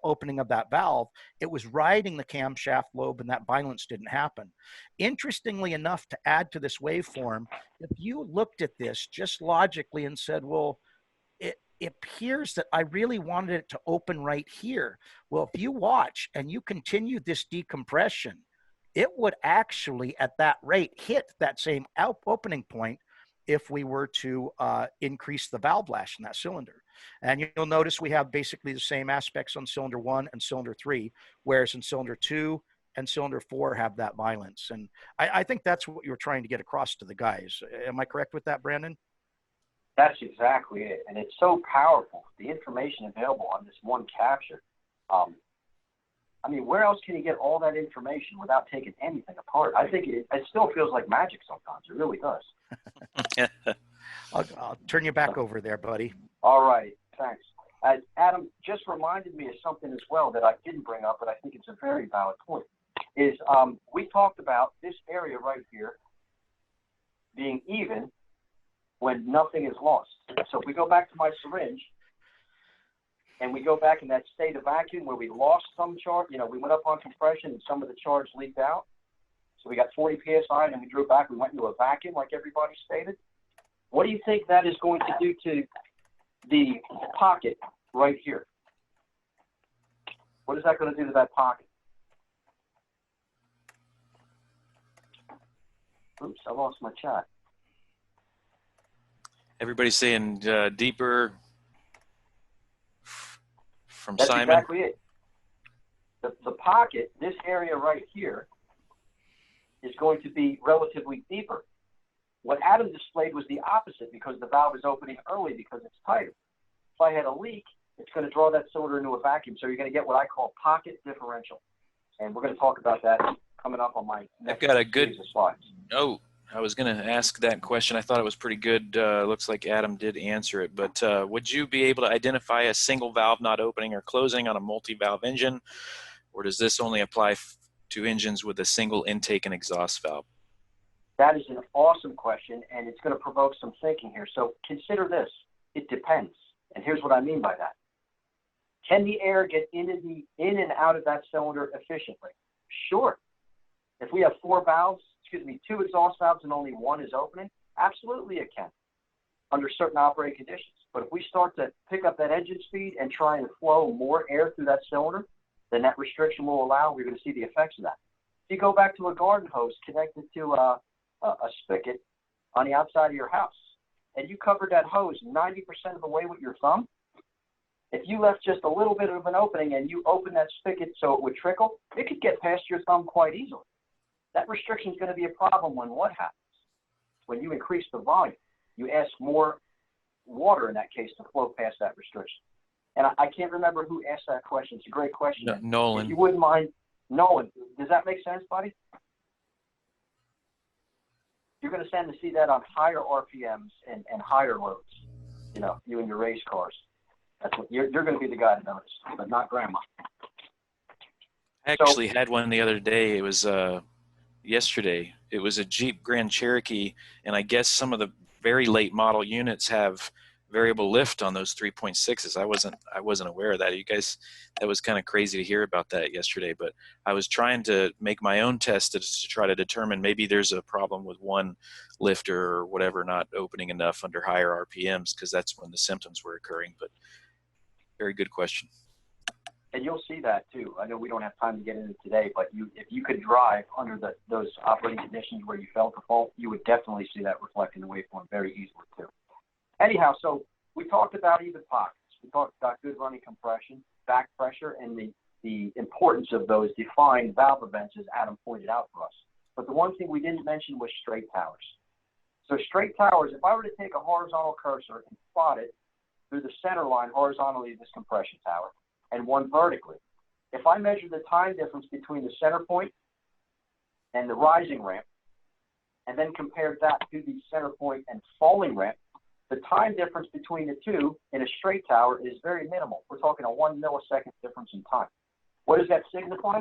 [SPEAKER 3] opening of that valve, it was riding the camshaft lobe, and that violence didn't happen. Interestingly enough, to add to this waveform, if you looked at this just logically and said, well, it appears that I really wanted it to open right here. Well, if you watch and you continue this decompression, it would actually at that rate hit that same opening point if we were to increase the valve lash in that cylinder. And you'll notice we have basically the same aspects on cylinder 1 and cylinder 3, whereas in cylinder 2 and cylinder 4 have that violence. And I think that's what you're trying to get across to the guys. Am I correct with that, Brandon?
[SPEAKER 1] That's exactly it. And it's so powerful, the information available on this one capture. I mean, where else can you get all that information without taking anything apart? I think it still feels like magic sometimes. It really does.
[SPEAKER 3] I'll turn you back over there, buddy.
[SPEAKER 1] All right. Thanks. Adam just reminded me of something as well that I didn't bring up, but I think it's a very valid point, is we talked about this area right here being even when nothing is lost. So if we go back to my syringe and we go back in that state of vacuum where we lost some charge, you know, we went up on compression and some of the charge leaked out. So we got 40 PSI and then we drew back, we went into a vacuum like everybody stated. What do you think that is going to do to the pocket right here? What is that going to do to that pocket? Oops, I lost my chat.
[SPEAKER 2] Everybody's saying deeper from
[SPEAKER 1] That's
[SPEAKER 2] Simon.
[SPEAKER 1] Exactly it. The pocket, this area right here, is going to be relatively deeper. What Adam displayed was the opposite because the valve is opening early because it's tighter. If I had a leak, it's going to draw that cylinder into a vacuum. So you're going to get what I call pocket differential. And we're going to talk about that coming up on my next
[SPEAKER 2] I've got a good
[SPEAKER 1] series of slides.
[SPEAKER 2] Oh, I was going to ask that question. I thought it was pretty good. Looks like Adam did answer it. But would you be able to identify a single valve not opening or closing on a multi-valve engine? Or does this only apply to engines with a single intake and exhaust valve?
[SPEAKER 1] That is an awesome question, and it's going to provoke some thinking here. So consider this. It depends. And here's what I mean by that. Can the air get in and out of that cylinder efficiently? Sure. If we have two exhaust valves and only one is opening, absolutely it can, under certain operating conditions. But if we start to pick up that engine speed and try and flow more air through that cylinder, then that restriction will allow, we're going to see the effects of that. If you go back to a garden hose connected to a spigot on the outside of your house, and you covered that hose 90% of the way with your thumb, if you left just a little bit of an opening and you open that spigot so it would trickle, it could get past your thumb quite easily. That restriction is going to be a problem when what happens? When you increase the volume, you ask more water in that case to flow past that restriction. And I can't remember who asked that question. It's a great question.
[SPEAKER 2] Nolan.
[SPEAKER 1] If you wouldn't mind, Nolan, does that make sense, buddy? You're going to tend to see that on higher RPMs and higher loads, you know, you and your race cars. That's what you're going to be the guy to notice, but not Grandma.
[SPEAKER 2] I actually had one the other day. It was yesterday. It was a Jeep Grand Cherokee, and I guess some of the very late model units have variable lift on those 3.6s. I wasn't aware of that. You guys, that was kind of crazy to hear about that yesterday, but I was trying to make my own test to try to determine maybe there's a problem with one lifter or whatever not opening enough under higher RPMs, because that's when the symptoms were occurring. But very good question.
[SPEAKER 1] And you'll see that too. I know we don't have time to get into it today, but if you could drive under those operating conditions where you felt the fault, you would definitely see that reflect in the waveform very easily too. Anyhow, so we talked about even pockets. We talked about good running compression, back pressure, and the importance of those defined valve events, as Adam pointed out for us. But the one thing we didn't mention was straight towers. So straight towers, if I were to take a horizontal cursor and plot it through the center line horizontally of this compression tower and one vertically, if I measure the time difference between the center point and the rising ramp and then compare that to the center point and falling ramp, the time difference between the two in a straight tower is very minimal. We're talking a 1 millisecond difference in time. What does that signify?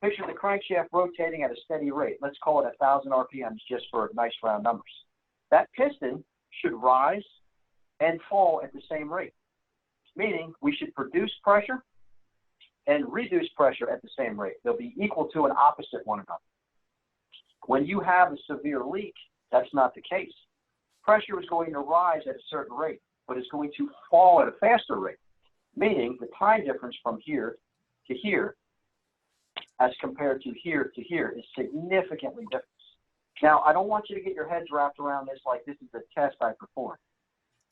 [SPEAKER 1] Picture the crankshaft rotating at a steady rate. Let's call it 1,000 RPMs just for nice round numbers. That piston should rise and fall at the same rate, meaning we should produce pressure and reduce pressure at the same rate. They'll be equal to and opposite one another. When you have a severe leak, that's not the case. Pressure is going to rise at a certain rate, but it's going to fall at a faster rate, meaning the time difference from here to here as compared to here is significantly different. Now, I don't want you to get your heads wrapped around this like this is a test I performed.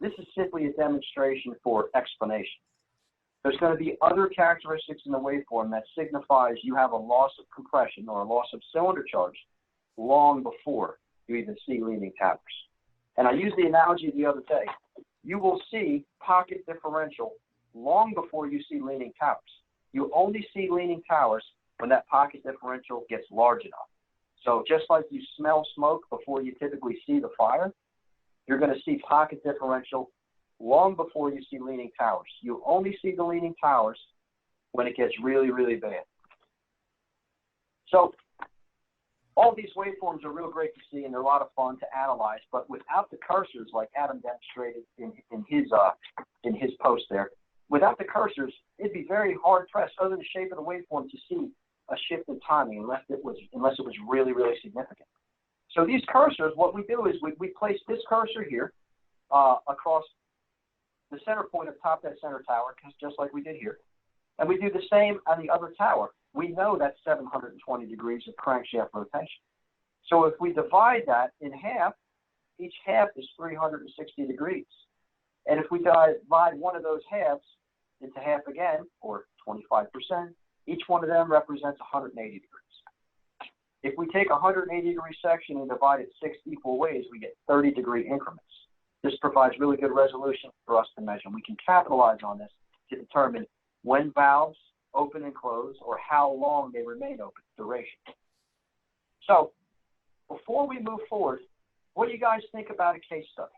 [SPEAKER 1] This is simply a demonstration for explanation. There's going to be other characteristics in the waveform that signifies you have a loss of compression or a loss of cylinder charge long before you even see leaning towers. And I used the analogy the other day. You will see pocket differential long before you see leaning towers. You only see leaning towers when that pocket differential gets large enough. So just like you smell smoke before you typically see the fire, you're going to see pocket differential long before you see leaning towers. You only see the leaning towers when it gets really, really bad. So all these waveforms are real great to see, and they're a lot of fun to analyze, but without the cursors, like Adam demonstrated in his post there, without the cursors, it'd be very hard pressed, other than the shape of the waveform, to see a shift in timing unless it was really, really significant. So these cursors, what we do is we place this cursor here across the center point of top of that center tower, just like we did here, and we do the same on the other tower. We know that's 720 degrees of crankshaft rotation. So if we divide that in half, each half is 360 degrees. And if we divide one of those halves into half again, or 25%, each one of them represents 180 degrees. If we take a 180-degree section and divide it 6 equal ways, we get 30-degree increments. This provides really good resolution for us to measure. We can capitalize on this to determine when valves open and close, or how long they remain open, duration. So before we move forward, what do you guys think about a case study?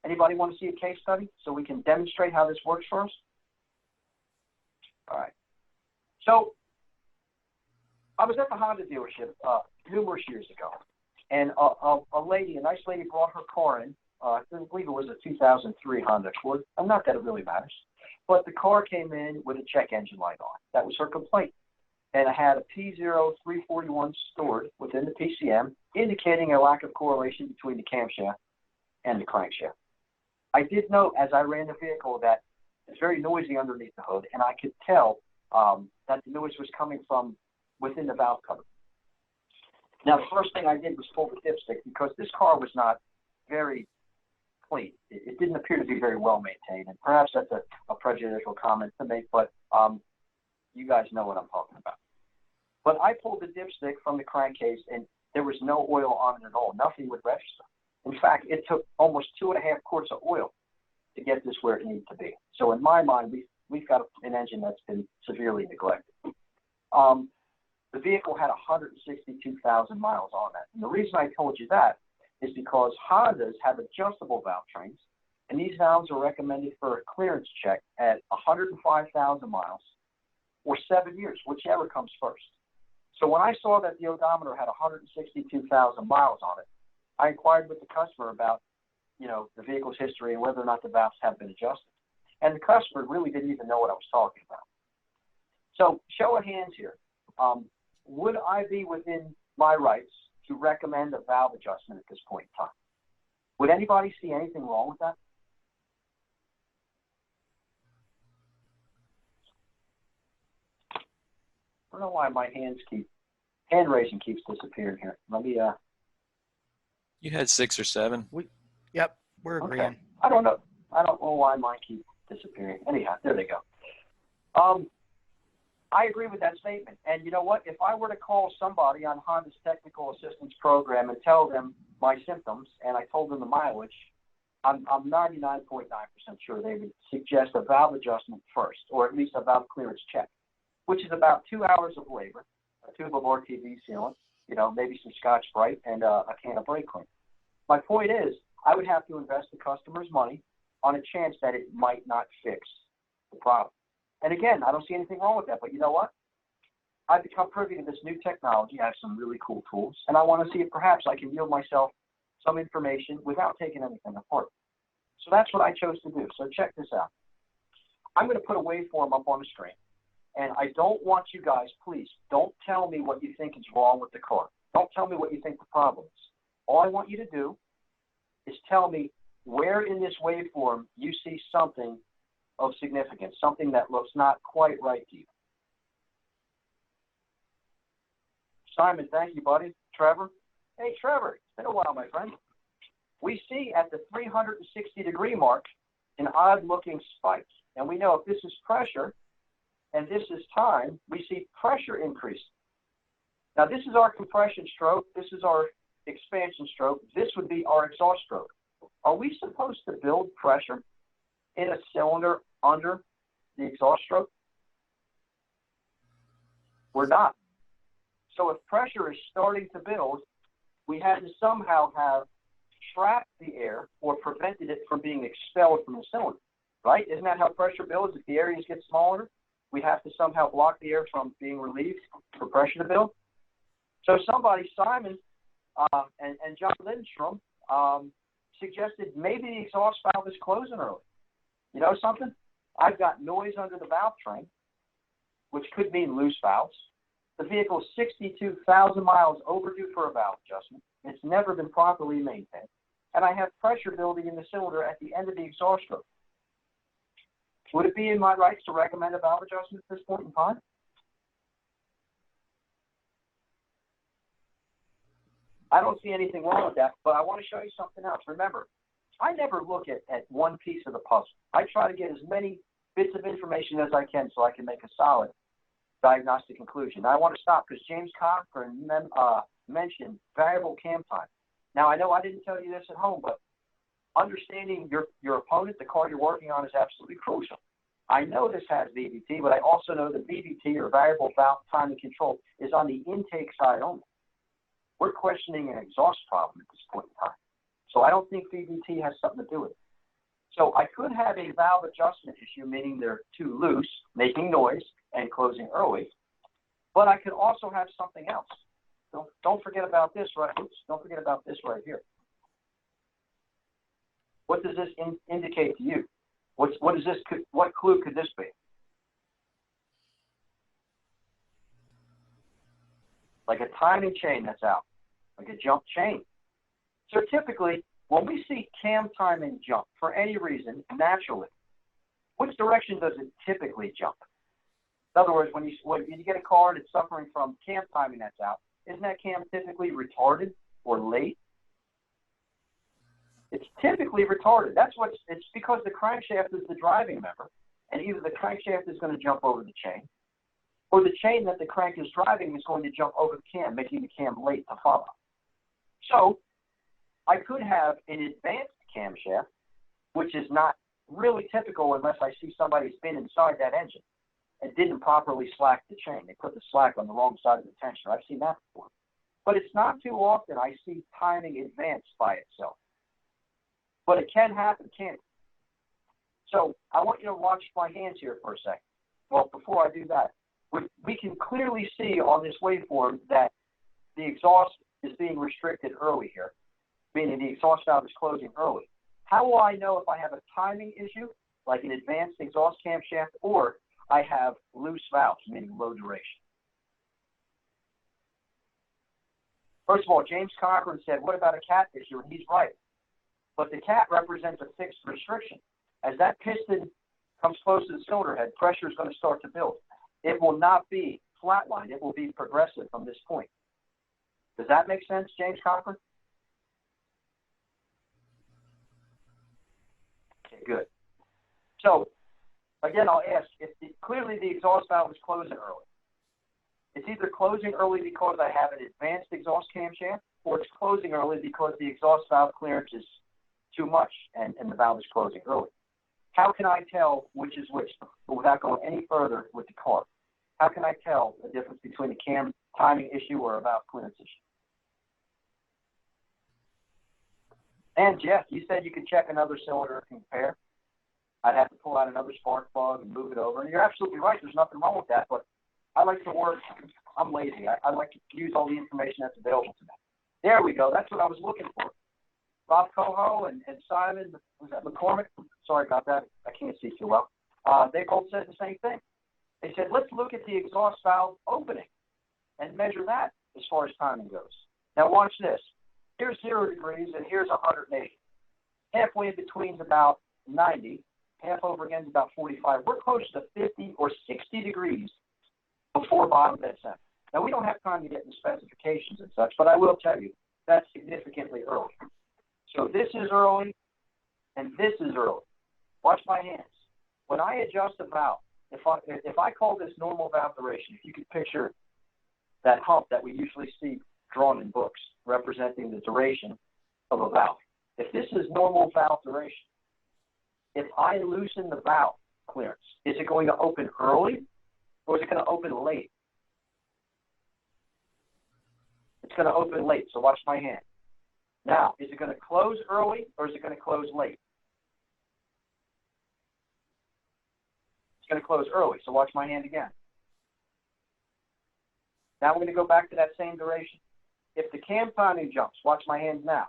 [SPEAKER 1] Anybody want to see a case study so we can demonstrate how this works for us? All right. So I was at the Honda dealership numerous years ago, and a nice lady brought her car in. I believe it was a 2003 Honda Accord. Not that it really matters. But the car came in with a check engine light on. That was her complaint. And it had a P0341 stored within the PCM, indicating a lack of correlation between the camshaft and the crankshaft. I did note as I ran the vehicle that it's very noisy underneath the hood, and I could tell that the noise was coming from within the valve cover. Now, the first thing I did was pull the dipstick, because this car was not very clean. It didn't appear to be very well maintained, and perhaps that's a prejudicial comment to make, but you guys know what I'm talking about. But I pulled the dipstick from the crankcase, and there was no oil on it at all. Nothing would register. In fact, it took almost 2.5 quarts of oil to get this where it needed to be. So in my mind, we've got an engine that's been severely neglected. The vehicle had 162,000 miles on that. And the reason I told you that is because Hondas have adjustable valve trains, and these valves are recommended for a clearance check at 105,000 miles or 7 years, whichever comes first. So when I saw that the odometer had 162,000 miles on it, I inquired with the customer about, the vehicle's history and whether or not the valves have been adjusted. And the customer really didn't even know what I was talking about. So show of hands here. Would I be within my rights to recommend a valve adjustment at this point in time? Would anybody see anything wrong with that? I don't know why my hand raising keeps disappearing here. Let me
[SPEAKER 2] You had 6 or 7.
[SPEAKER 3] Yep, we're agreeing.
[SPEAKER 1] Okay. I don't know why mine keeps disappearing. Anyhow, there they go. I agree with that statement. And you know what? If I were to call somebody on Honda's technical assistance program and tell them my symptoms, and I told them the mileage, I'm 99.9% sure they would suggest a valve adjustment first, or at least a valve clearance check, which is about 2 hours of labor, a tube of RTV sealant, maybe some Scotch-Brite, and a can of brake clean. My point is, I would have to invest the customer's money on a chance that it might not fix the problem. And again, I don't see anything wrong with that, but you know what? I've become privy to this new technology. I have some really cool tools, and I want to see if perhaps I can yield myself some information without taking anything apart. So that's what I chose to do. So check this out. I'm going to put a waveform up on the screen, and I don't want you guys, please, don't tell me what you think is wrong with the car. Don't tell me what you think the problem is. All I want you to do is tell me where in this waveform you see something of significance, something that looks not quite right to you. Simon, thank you, buddy. Trevor? Hey, Trevor, it's been a while, my friend. We see at the 360-degree mark an odd-looking spike. And we know if this is pressure and this is time, we see pressure increase. Now, this is our compression stroke. This is our expansion stroke. This would be our exhaust stroke. Are we supposed to build pressure in a cylinder under the exhaust stroke? We're not. So if pressure is starting to build, we had to somehow have trapped the air or prevented it from being expelled from the cylinder, right? Isn't that how pressure builds? If the areas get smaller, we have to somehow block the air from being relieved for pressure to build. So somebody, Simon and John Lindstrom, suggested maybe the exhaust valve is closing early. You know something? I've got noise under the valve train, which could mean loose valves. The vehicle is 62,000 miles overdue for a valve adjustment. It's never been properly maintained. And I have pressure building in the cylinder at the end of the exhaust stroke. Would it be in my rights to recommend a valve adjustment at this point in time? I don't see anything wrong with that, but I want to show you something else. Remember, I never look at one piece of the puzzle. I try to get as many bits of information as I can so I can make a solid diagnostic conclusion. Now, I want to stop because James Cochran mentioned variable cam time. Now, I know I didn't tell you this at home, but understanding your opponent, the car you're working on, is absolutely crucial. I know this has VVT, but I also know that VVT, or variable valve timing control, is on the intake side only. We're questioning an exhaust problem at this point in time. So I don't think VVT has something to do with it. So I could have a valve adjustment issue, meaning they're too loose, making noise, and closing early. But I could also have something else. Don't forget about this, right? Oops, don't forget about this right here. What does this indicate to you? What clue could this be? Like a timing chain that's out, like a jump chain. So typically, when we see cam timing jump for any reason, naturally, which direction does it typically jump? In other words, when you get a car that's suffering from cam timing that's out, isn't that cam typically retarded or late? It's typically retarded. It's because the crankshaft is the driving member, and either the crankshaft is going to jump over the chain, or the chain that the crank is driving is going to jump over the cam, making the cam late to follow. So I could have an advanced camshaft, which is not really typical unless I see somebody's been inside that engine and didn't properly slack the chain. They put the slack on the wrong side of the tensioner. I've seen that before. But it's not too often I see timing advanced by itself. But it can happen, can't it? So I want you to watch my hands here for a second. Well, before I do that, we can clearly see on this waveform that the exhaust is being restricted early here, meaning the exhaust valve is closing early. How will I know if I have a timing issue, like an advanced exhaust camshaft, or I have loose valves, meaning low duration? First of all, James Cochran said, what about a cat issue? And he's right. But the cat represents a fixed restriction. As that piston comes close to the cylinder head, pressure is going to start to build. It will not be flatlined. It will be progressive from this point. Does that make sense, James Cochran? Okay, good. So, again, I'll ask, clearly the exhaust valve is closing early. It's either closing early because I have an advanced exhaust camshaft, or it's closing early because the exhaust valve clearance is too much and the valve is closing early. How can I tell which is which, but without going any further with the car? How can I tell the difference between a cam timing issue or a valve clearance issue? And Jeff, you said you could check another cylinder and compare. I'd have to pull out another spark plug and move it over. And you're absolutely right. There's nothing wrong with that. But I like to work. I'm lazy. I like to use all the information that's available to me. There we go. That's what I was looking for. Rob Coho and Simon, was that McCormick? Sorry about that. I can't see too well. They both said the same thing. They said, let's look at the exhaust valve opening and measure that as far as timing goes. Now watch this. Here's 0 degrees and here's 180. Halfway in between is about 90. Half over again is about 45. We're close to 50 or 60 degrees before bottom dead center. Now, we don't have time to get into specifications and such, but I will tell you that's significantly early. So this is early, and this is early. Watch my hands. When I adjust a valve, if I call this normal valve duration, if you could picture that hump that we usually see drawn in books representing the duration of a valve. If this is normal valve duration, if I loosen the valve clearance, is it going to open early or is it going to open late? It's going to open late, so watch my hand. Now, is it going to close early or is it going to close late? It's going to close early, so watch my hand again. Now we're going to go back to that same duration. If the cam timing jumps, watch my hands now.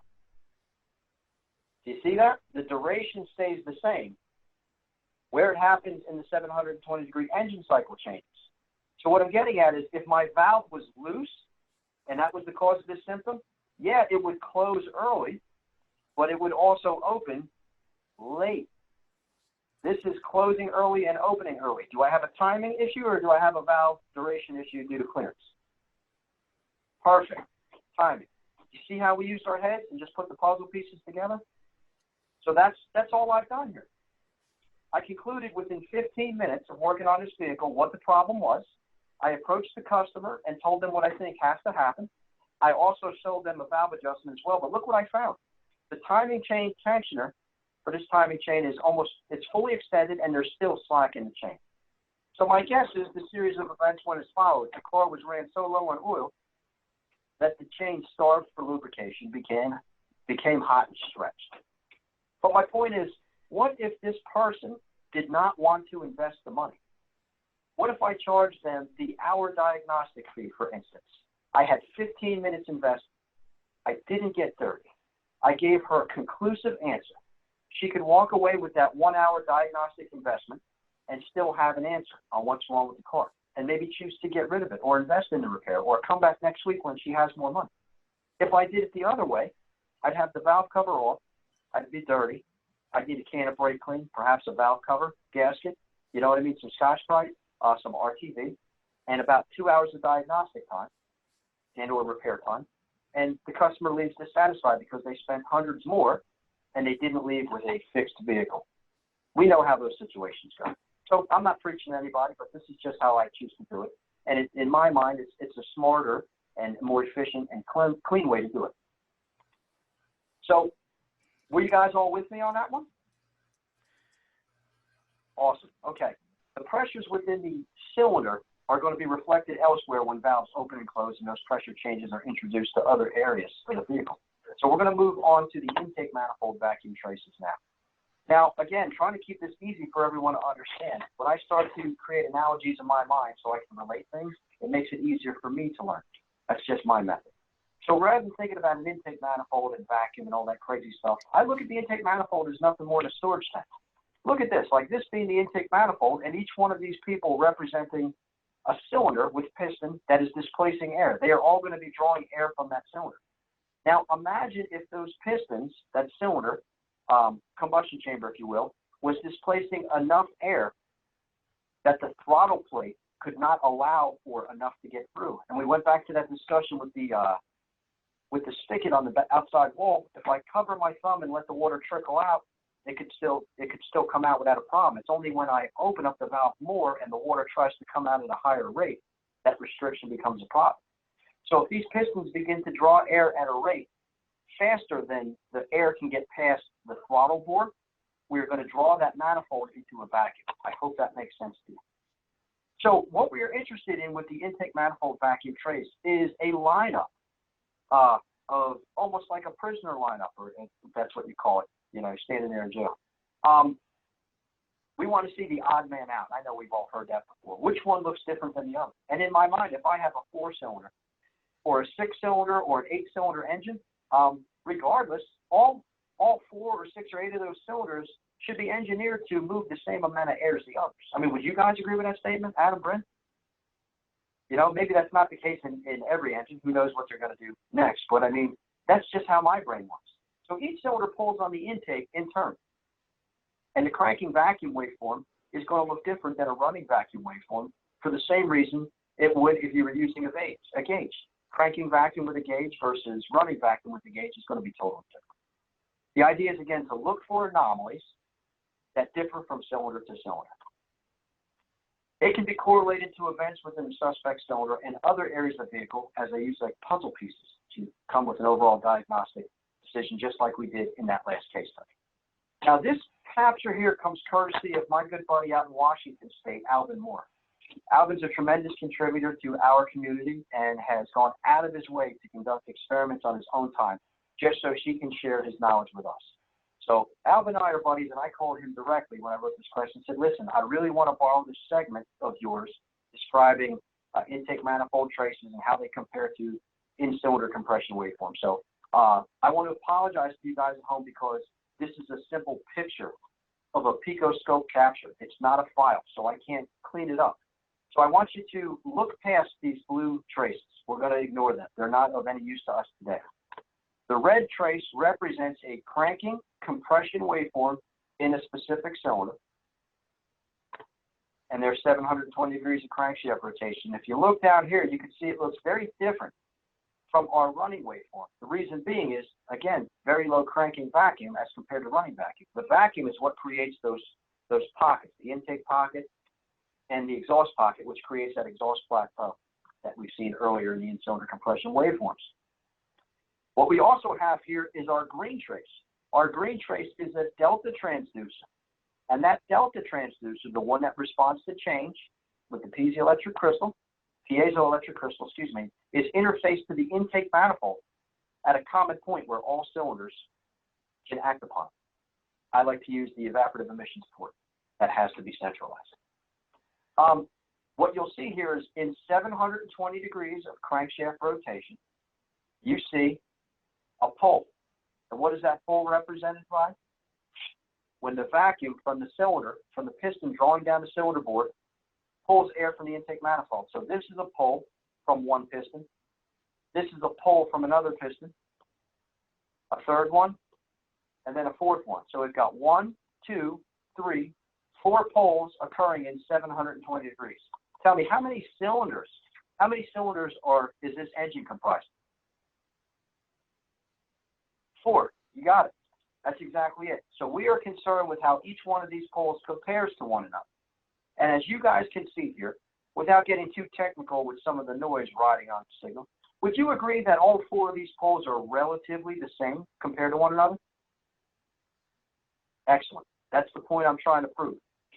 [SPEAKER 1] Do you see that? The duration stays the same. Where it happens in the 720-degree engine cycle changes. So what I'm getting at is if my valve was loose and that was the cause of this symptom, yeah, it would close early, but it would also open late. This is closing early and opening early. Do I have a timing issue or do I have a valve duration issue due to clearance? Perfect. Timing. You see how we used our heads and just put the puzzle pieces together? So that's all I've done here. I concluded within 15 minutes of working on this vehicle what the problem was. I approached the customer and told them what I think has to happen. I also showed them a valve adjustment as well. But look what I found. The timing chain tensioner for this timing chain is it's fully extended and there's still slack in the chain. So my guess is the series of events went as follows. The car was ran so low on oil that the chain starved for lubrication, became hot and stretched. But my point is, what if this person did not want to invest the money? What if I charged them the hour diagnostic fee, for instance? I had 15 minutes invested. I didn't get dirty. I gave her a conclusive answer. She could walk away with that 1 hour diagnostic investment and still have an answer on what's wrong with the car, and maybe choose to get rid of it or invest in the repair or come back next week when she has more money. If I did it the other way, I'd have the valve cover off. I'd be dirty. I'd need a can of brake clean, perhaps a valve cover, gasket, you know what I mean, some Scotch-Brite, some RTV, and about 2 hours of diagnostic time and or repair time. And the customer leaves dissatisfied because they spent hundreds more and they didn't leave with a fixed vehicle. We know how those situations go. So I'm not preaching to anybody, but this is just how I choose to do it. And in my mind, it's a smarter and more efficient and clean way to do it. So were you guys all with me on that one? Awesome. Okay. The pressures within the cylinder are going to be reflected elsewhere when valves open and close and those pressure changes are introduced to other areas of the vehicle. So we're going to move on to the intake manifold vacuum traces now. Now, again, trying to keep this easy for everyone to understand. When I start to create analogies in my mind so I can relate things, it makes it easier for me to learn. That's just my method. So rather than thinking about an intake manifold and vacuum and all that crazy stuff, I look at the intake manifold as nothing more than a storage tank. Look at this, like this being the intake manifold, and each one of these people representing a cylinder with piston that is displacing air. They are all going to be drawing air from that cylinder. Now, imagine if those pistons, that cylinder, combustion chamber, if you will, was displacing enough air that the throttle plate could not allow for enough to get through. And we went back to that discussion with the spigot on the outside wall. If I cover my thumb and let the water trickle out, it could still come out without a problem. It's only when I open up the valve more and the water tries to come out at a higher rate that restriction becomes a problem. So if these pistons begin to draw air at a rate faster than the air can get past the throttle bore, we're going to draw that manifold into a vacuum. I hope that makes sense to you. So what we are interested in with the intake manifold vacuum trace is a lineup. of almost like a prisoner lineup, or if that's what you call it, you know, standing there in jail. We want to see the odd man out. I know we've all heard that before. Which one looks different than the other? And in my mind, if I have a 4-cylinder or a 6-cylinder or an 8-cylinder engine, regardless, all 4 or 6 or 8 of those cylinders should be engineered to move the same amount of air as the others. I mean, would you guys agree with that statement, Adam, Brent? You know, maybe that's not the case in every engine. Who knows what they're going to do next? But I mean, that's just how my brain works. So each cylinder pulls on the intake in turn. And the cranking vacuum waveform is going to look different than a running vacuum waveform for the same reason it would if you were using a gauge. Cranking vacuum with a gauge versus running vacuum with a gauge is going to be totally different. The idea is, again, to look for anomalies that differ from cylinder to cylinder. It can be correlated to events within the suspect cylinder and other areas of the vehicle, as I use like puzzle pieces to come with an overall diagnostic decision, just like we did in that last case study. Now, this capture here comes courtesy of my good buddy out in Washington State, Alvin Moore. Alvin's a tremendous contributor to our community and has gone out of his way to conduct experiments on his own time, just so she can share his knowledge with us. So Alvin and I are buddies, and I called him directly when I wrote this question and said, listen, I really want to borrow this segment of yours describing intake manifold traces and how they compare to in-cylinder compression waveform. So I want to apologize to you guys at home because this is a simple picture of a picoscope capture. It's not a file, so I can't clean it up. So I want you to look past these blue traces. We're going to ignore them. They're not of any use to us today. The red trace represents a cranking compression waveform in a specific cylinder. And there's 720 degrees of crankshaft rotation. If you look down here, you can see it looks very different from our running waveform. The reason being is, again, very low cranking vacuum as compared to running vacuum. The vacuum is what creates those pockets, the intake pocket and the exhaust pocket, which creates that exhaust plateau that we've seen earlier in the in-cylinder compression waveforms. What we also have here is our green trace. Our green trace is a delta transducer. And that delta transducer, the one that responds to change with the piezoelectric crystal, is interfaced to the intake manifold at a common point where all cylinders can act upon it. I like to use the evaporative emissions port. That has to be centralized. What you'll see here is in 720 degrees of crankshaft rotation, you see a pole. And what is that pole represented by? When the vacuum from the cylinder, from the piston drawing down the cylinder board, pulls air from the intake manifold. So this is a pull from one piston. This is a pull from another piston, a third one, and then a fourth one. So we've got 1, 2, 3, 4 pulls occurring in 720 degrees. Tell me, how many cylinders is this engine comprised? 4. You got it. That's exactly it. So we are concerned with how each one of these poles compares to one another. And as you guys can see here, without getting too technical with some of the noise riding on the signal, would you agree that all 4 of these poles are relatively the same compared to one another? Excellent. That's the point I'm trying to prove.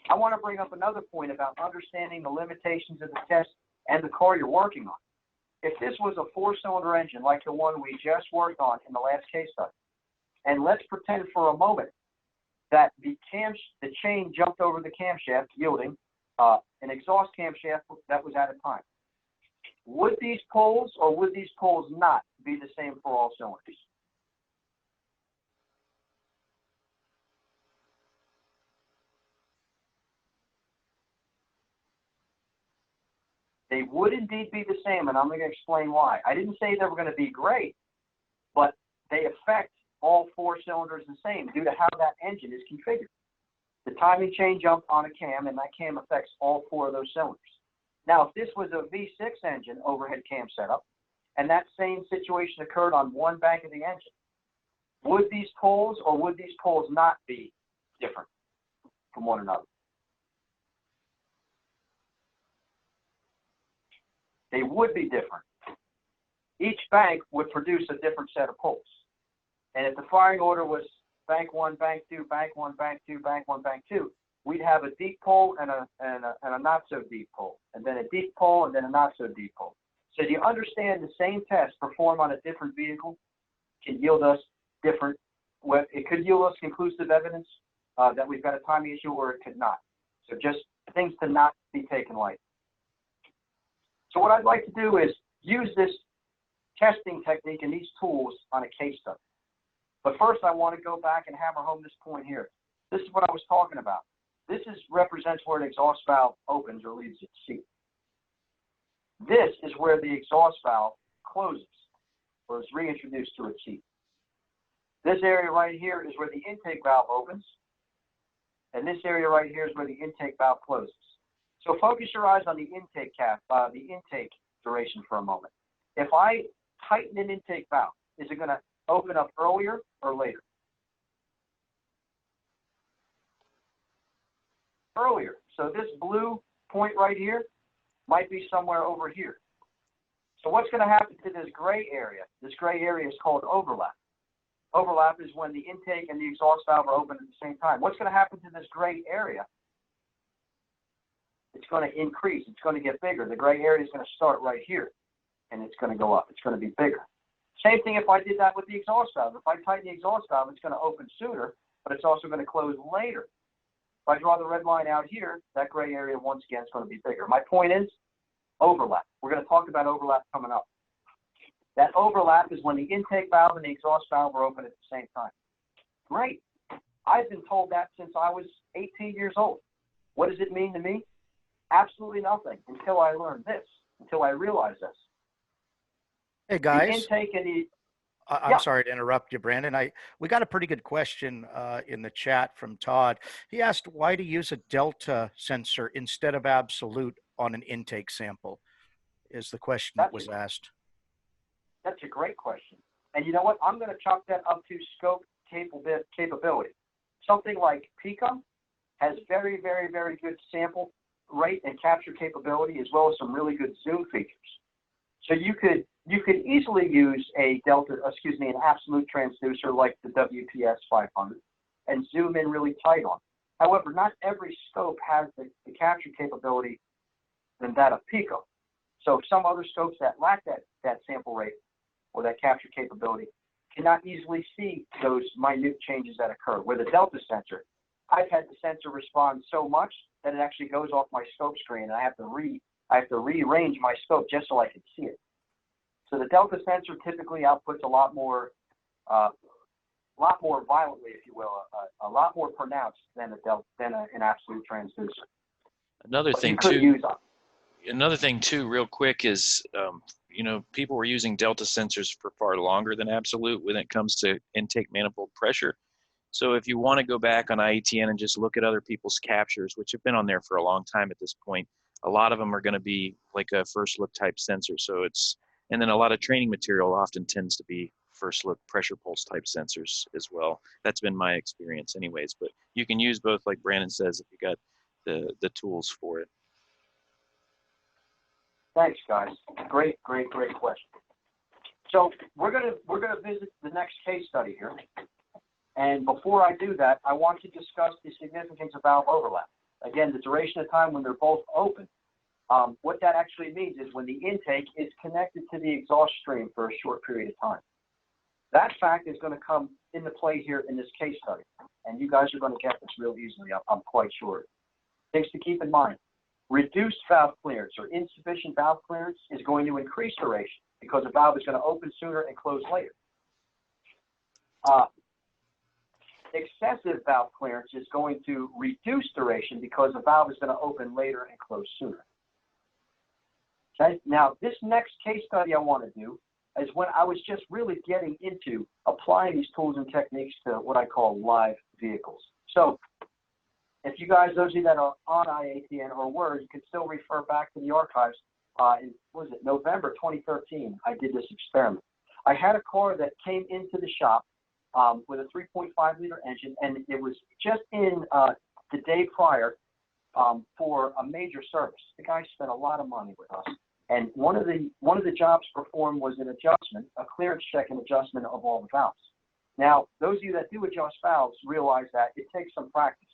[SPEAKER 1] I want to bring up another point about understanding the limitations of the test and the car you're working on. If this was a 4-cylinder engine like the one we just worked on in the last case study, and let's pretend for a moment that the chain jumped over the camshaft, yielding an exhaust camshaft that was at a time. Would these poles or would these poles not be the same for all cylinders? They would indeed be the same, and I'm going to explain why. I didn't say they were going to be great, but they affect all 4 cylinders the same due to how that engine is configured. The timing chain jumped on a cam, and that cam affects all 4 of those cylinders. Now, if this was a V6 engine overhead cam setup, and that same situation occurred on one bank of the engine, would these poles or would these poles not be different from one another? They would be different. Each bank would produce a different set of poles. And if the firing order was bank 1, bank 2, bank 1, bank 2, bank 1, bank 2, we'd have a deep pole and a not so deep pole, and then a deep pole and then a not so deep pole. So do you understand the same test performed on a different vehicle can yield us different, it could yield us conclusive evidence that we've got a timing issue, or it could not. So just things to not be taken lightly. So what I'd like to do is use this testing technique and these tools on a case study. But first, I want to go back and hammer home this point here. This is what I was talking about. This represents where an exhaust valve opens or leaves its seat. This is where the exhaust valve closes or is reintroduced to its seat. This area right here is where the intake valve opens, and this area right here is where the intake valve closes. So focus your eyes on the intake duration for a moment. If I tighten an intake valve, is it going to open up earlier or later? Earlier. So this blue point right here might be somewhere over here. So what's going to happen to this gray area? This gray area is called overlap. Overlap is when the intake and the exhaust valve are open at the same time. What's going to happen to this gray area? It's going to increase. It's going to get bigger. The gray area is going to start right here, and it's going to go up. It's going to be bigger. Same thing if I did that with the exhaust valve. If I tighten the exhaust valve, it's going to open sooner, but it's also going to close later. If I draw the red line out here, that gray area, once again, is going to be bigger. My point is overlap. We're going to talk about overlap coming up. That overlap is when the intake valve and the exhaust valve are open at the same time. Great. I've been told that since I was 18 years old. What does it mean to me? Absolutely nothing until I learned this, until I realized this.
[SPEAKER 3] Hey, guys.
[SPEAKER 1] The intake and the
[SPEAKER 3] I'm sorry to interrupt you, Brandon. We got a pretty good question in the chat from Todd. He asked why to use a delta sensor instead of absolute on an intake sample, is the question that was asked.
[SPEAKER 1] That's a great question. And you know what? I'm going to chalk that up to scope capability. Something like Pico has very, very, very good sample rate and capture capability, as well as some really good zoom features. So you could easily use an absolute transducer like the WPS 500 and zoom in really tight on it. However, not every scope has the capture capability than that of Pico. So some other scopes that lack that sample rate or that capture capability cannot easily see those minute changes that occur. With a delta sensor, I've had the sensor respond so much that it actually goes off my scope screen, and I have to rearrange my scope just so I can see it. So the delta sensor typically outputs a lot more violently, if you will, a lot more pronounced than an absolute transducer.
[SPEAKER 2] Another thing too, real quick, is people were using delta sensors for far longer than absolute when it comes to intake manifold pressure. So if you want to go back on IATN and just look at other people's captures, which have been on there for a long time at this point, a lot of them are going to be like a first look type sensor. And then a lot of training material often tends to be first look pressure pulse type sensors as well. That's been my experience anyways, but you can use both, like Brandon says, if you got the tools for it.
[SPEAKER 1] Thanks, guys. Great question. So we're gonna visit the next case study here. And before I do that, I want to discuss the significance of valve overlap. Again, the duration of time when they're both open. What that actually means is when the intake is connected to the exhaust stream for a short period of time. That fact is going to come into play here in this case study. And you guys are going to get this real easily, I'm quite sure. Things to keep in mind. Reduced valve clearance or insufficient valve clearance is going to increase duration because the valve is going to open sooner and close later. Excessive valve clearance is going to reduce duration because the valve is going to open later and close sooner. Okay? Now, this next case study I want to do is when I was just really getting into applying these tools and techniques to what I call live vehicles. So if you guys, those of you that are on IATN or were, you can still refer back to the archives. In November 2013, I did this experiment. I had a car that came into the shop with a 3.5-liter engine, and it was just in the day prior for a major service. The guy spent a lot of money with us, and one of the jobs performed was an adjustment, a clearance check and adjustment of all the valves. Now, those of you that do adjust valves realize that it takes some practice.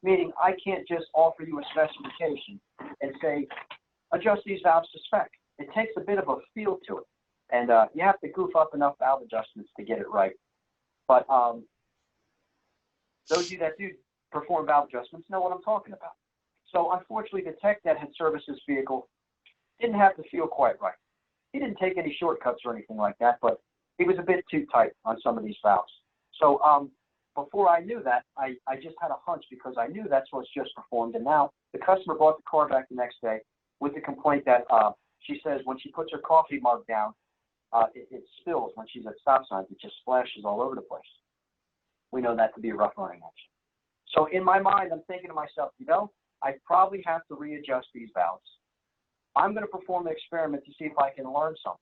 [SPEAKER 1] Meaning, I can't just offer you a specification and say, adjust these valves to spec. It takes a bit of a feel to it. And you have to goof up enough valve adjustments to get it right. But those of you that do perform valve adjustments know what I'm talking about. So unfortunately, the tech that had serviced this vehicle didn't have the feel quite right. He didn't take any shortcuts or anything like that, but he was a bit too tight on some of these valves. So before I knew that, I just had a hunch because I knew that's what's just performed. And now the customer brought the car back the next day with the complaint that she says when she puts her coffee mug down, it spills. When she's at stop signs, it just splashes all over the place. We know that to be a rough running action. So in my mind, I'm thinking to myself, you know, I probably have to readjust these valves. I'm going to perform an experiment to see if I can learn something.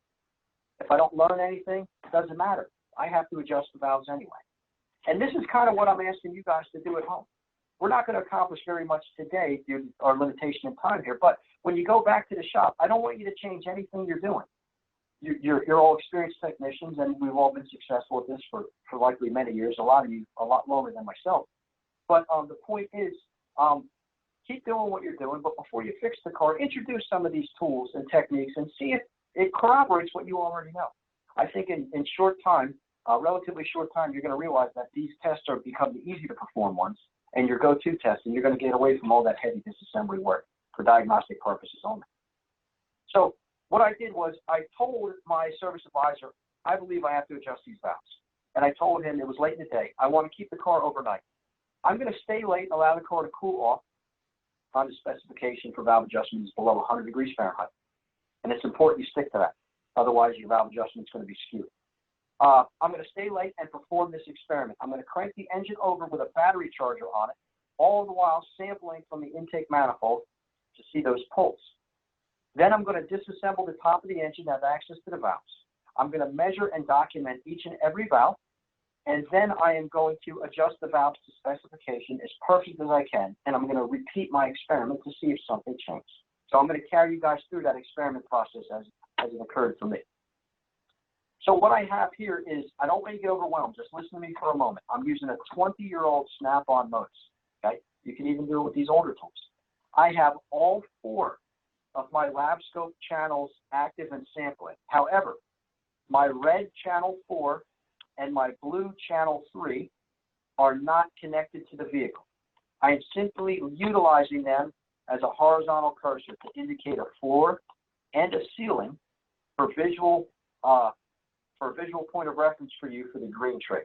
[SPEAKER 1] If I don't learn anything, it doesn't matter. I have to adjust the valves anyway. And this is kind of what I'm asking you guys to do at home. We're not going to accomplish very much today due to our limitation in time here, but when you go back to the shop, I don't want you to change anything you're doing. You're all experienced technicians, and we've all been successful at this for likely many years, a lot of you a lot longer than myself. But the point is, keep doing what you're doing, but before you fix the car, introduce some of these tools and techniques and see if it corroborates what you already know. I think in short time, relatively short time, you're going to realize that these tests are become the easy to perform ones and your go-to tests, and you're going to get away from all that heavy disassembly work for diagnostic purposes only. So what I did was I told my service advisor, I believe I have to adjust these valves. And I told him it was late in the day. I want to keep the car overnight. I'm going to stay late and allow the car to cool off. On the specification for valve adjustment is below 100 degrees Fahrenheit. And it's important you stick to that. Otherwise, your valve adjustment is going to be skewed. I'm going to stay late and perform this experiment. I'm going to crank the engine over with a battery charger on it, all the while sampling from the intake manifold to see those pulls. Then I'm going to disassemble the top of the engine to have access to the valves. I'm going to measure and document each and every valve, and then I am going to adjust the valves to specification as perfect as I can, and I'm going to repeat my experiment to see if something changed. So I'm going to carry you guys through that experiment process as it occurred for me. So what I have here is, I don't want you to get overwhelmed. Just listen to me for a moment. I'm using a 20-year-old Snap-on motor. Okay? You can even do it with these older tools. I have all 4 of my labscope channels active and sampling. However, my red channel 4 and my blue channel 3 are not connected to the vehicle. I am simply utilizing them as a horizontal cursor to indicate a floor and a ceiling for visual point of reference for you for the green trace.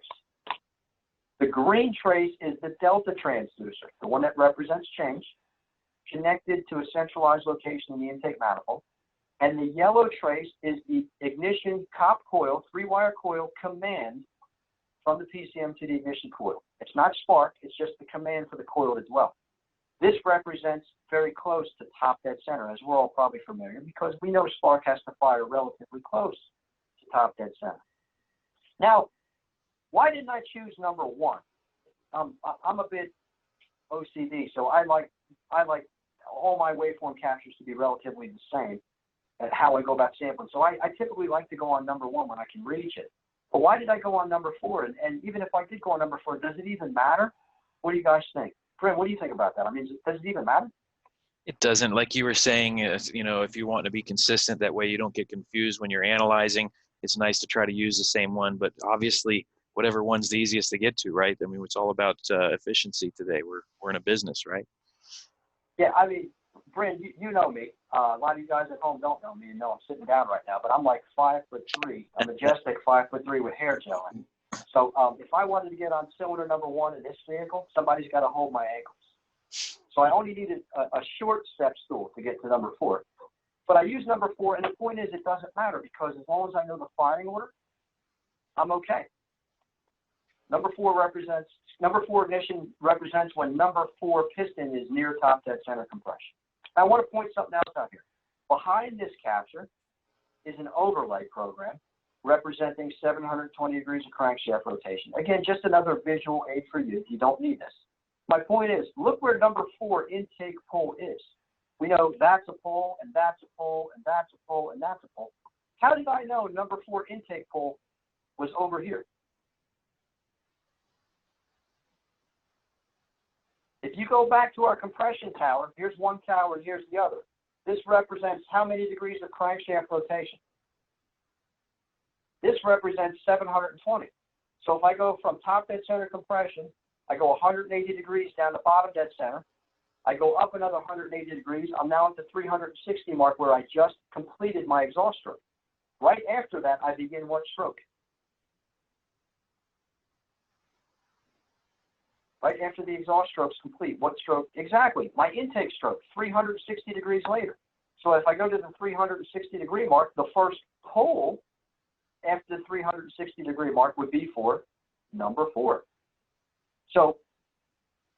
[SPEAKER 1] The green trace is the delta transducer, the one that represents change, connected to a centralized location in the intake manifold. And the yellow trace is the ignition cop coil, 3-wire coil command from the PCM to the ignition coil. It's not spark, it's just the command for the coil to dwell. This represents very close to top dead center, as we're all probably familiar, because we know spark has to fire relatively close to top dead center. Now, why didn't I choose number 1? I'm a bit OCD, so I like all my waveform captures to be relatively the same at how I go about sampling. So I typically like to go on number 1 when I can reach it. But why did I go on number 4? And even if I did go on number 4, does it even matter? What do you guys think? Brent, what do you think about that? I mean, does it even matter?
[SPEAKER 2] It doesn't. Like you were saying, you know, if you want to be consistent, that way you don't get confused when you're analyzing. It's nice to try to use the same one, but obviously whatever one's the easiest to get to, right? I mean, it's all about efficiency today. We're in a business, right?
[SPEAKER 1] Yeah, I mean, Brent, you know me. A lot of you guys at home don't know me and know I'm sitting down right now, but I'm like 5'3", a majestic 5'3" with hair gel. So if I wanted to get on cylinder number 1 in this vehicle, somebody's got to hold my ankles. So I only needed a short step stool to get to number 4. But I use number 4, and the point is it doesn't matter because as long as I know the firing order, I'm okay. Number 4 ignition represents when number 4 piston is near top dead center compression. Now I want to point something else out here. Behind this capture is an overlay program representing 720 degrees of crankshaft rotation. Again, just another visual aid for you. You don't need this. My point is, look where number 4 intake pole is. We know that's a pole, and that's a pole, and that's a pole, and that's a pole. How did I know number 4 intake pole was over here? If you go back to our compression tower, here's one tower and here's the other. This represents how many degrees of crankshaft rotation? This represents 720. So if I go from top dead center compression, I go 180 degrees down to bottom dead center. I go up another 180 degrees. I'm now at the 360 mark where I just completed my exhaust stroke. Right after that, I begin what stroke? Right after the exhaust stroke's complete, what stroke? Exactly, my intake stroke, 360 degrees later. So if I go to the 360 degree mark, the first pole after the 360 degree mark would be for number 4. So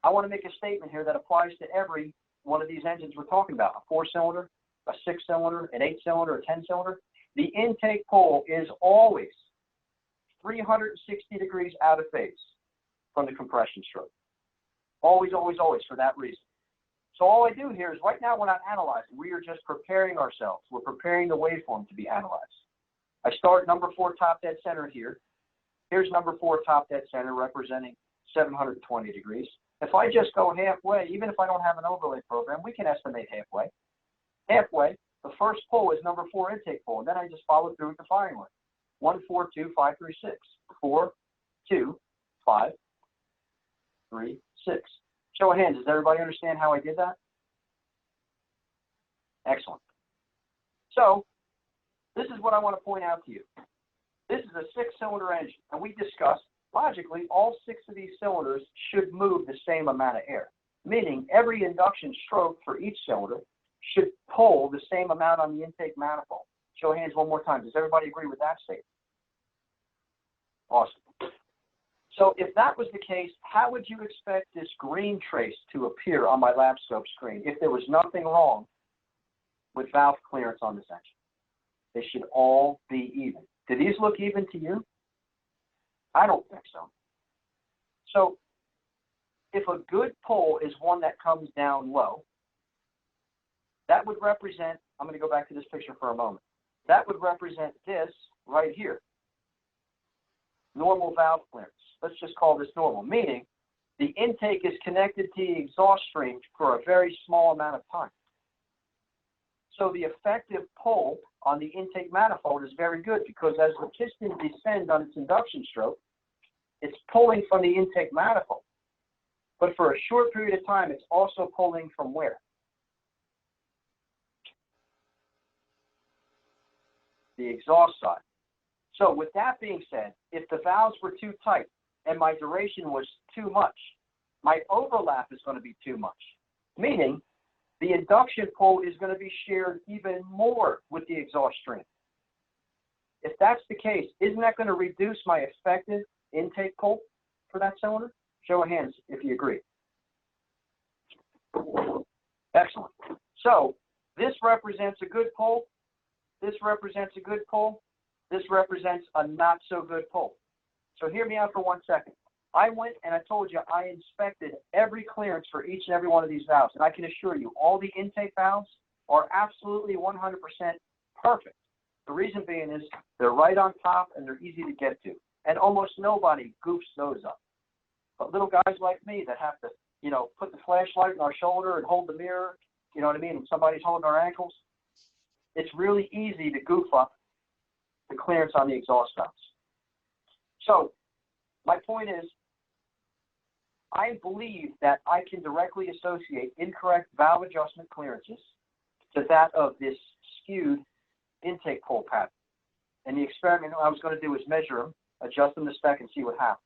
[SPEAKER 1] I want to make a statement here that applies to every one of these engines we're talking about, a 4-cylinder, a 6-cylinder, an 8-cylinder, a 10-cylinder. The intake pole is always 360 degrees out of phase from the compression stroke. Always, always, always, for that reason. So all I do here is right now we're not analyzing. We are just preparing ourselves. We're preparing the waveform to be analyzed. I start number 4 top dead center here. Here's number 4 top dead center representing 720 degrees. If I just go halfway, even if I don't have an overlay program, we can estimate halfway. Halfway, the first pole is number 4 intake pole, and then I just follow through with the firing line. 1, 4, 2, 5, 3, 6. 4, 2, 5, 3, 6. Show of hands, does everybody understand how I did that? Excellent. So, this is what I want to point out to you. This is a 6-cylinder engine, and we discussed, logically, all 6 of these cylinders should move the same amount of air, meaning every induction stroke for each cylinder should pull the same amount on the intake manifold. Show of hands one more time. Does everybody agree with that statement? Awesome. So if that was the case, how would you expect this green trace to appear on my labscope screen if there was nothing wrong with valve clearance on this engine? They should all be even. Do these look even to you? I don't think so. So if a good pull is one that comes down low, that would represent, I'm going to go back to this picture for a moment. That would represent this right here. Normal valve clearance. Let's just call this normal, meaning the intake is connected to the exhaust stream for a very small amount of time. So the effective pull on the intake manifold is very good because as the piston descends on its induction stroke, it's pulling from the intake manifold. But for a short period of time, it's also pulling from where? The exhaust side. So with that being said, if the valves were too tight and my duration was too much, my overlap is going to be too much, meaning the induction pull is going to be shared even more with the exhaust stream. If that's the case, isn't that going to reduce my effective intake pull for that cylinder? Show of hands if you agree. Excellent. So this represents a good pull. This represents a good pull. This represents a not so good pull. So hear me out for 1 second. I went and I told you I inspected every clearance for each and every one of these valves. And I can assure you all the intake valves are absolutely 100% perfect. The reason being is they're right on top and they're easy to get to. And almost nobody goofs those up. But little guys like me that have to, put the flashlight on our shoulder and hold the mirror, you know what I mean, and somebody's holding our ankles, it's really easy to goof up the clearance on the exhaust valves. So my point is, I believe that I can directly associate incorrect valve adjustment clearances to that of this skewed intake pull pattern. And the experiment I was going to do is measure them, adjust them to spec, and see what happens.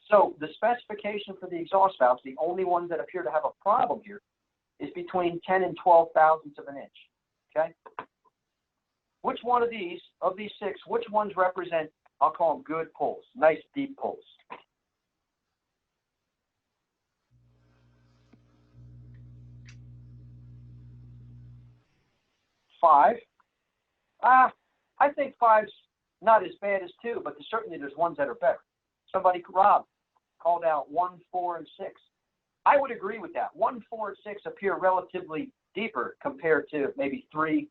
[SPEAKER 1] So the specification for the exhaust valves, the only ones that appear to have a problem here, is between 10 and 12 thousandths of an inch. Okay? Which one of these 6, which ones represent, I'll call them good pulls, nice deep pulls? Five. I think 5's not as bad as 2, but certainly there's ones that are better. Somebody, Rob, called out 1, 4, and 6. I would agree with that. 1, 4, and 6 appear relatively deeper compared to maybe 3,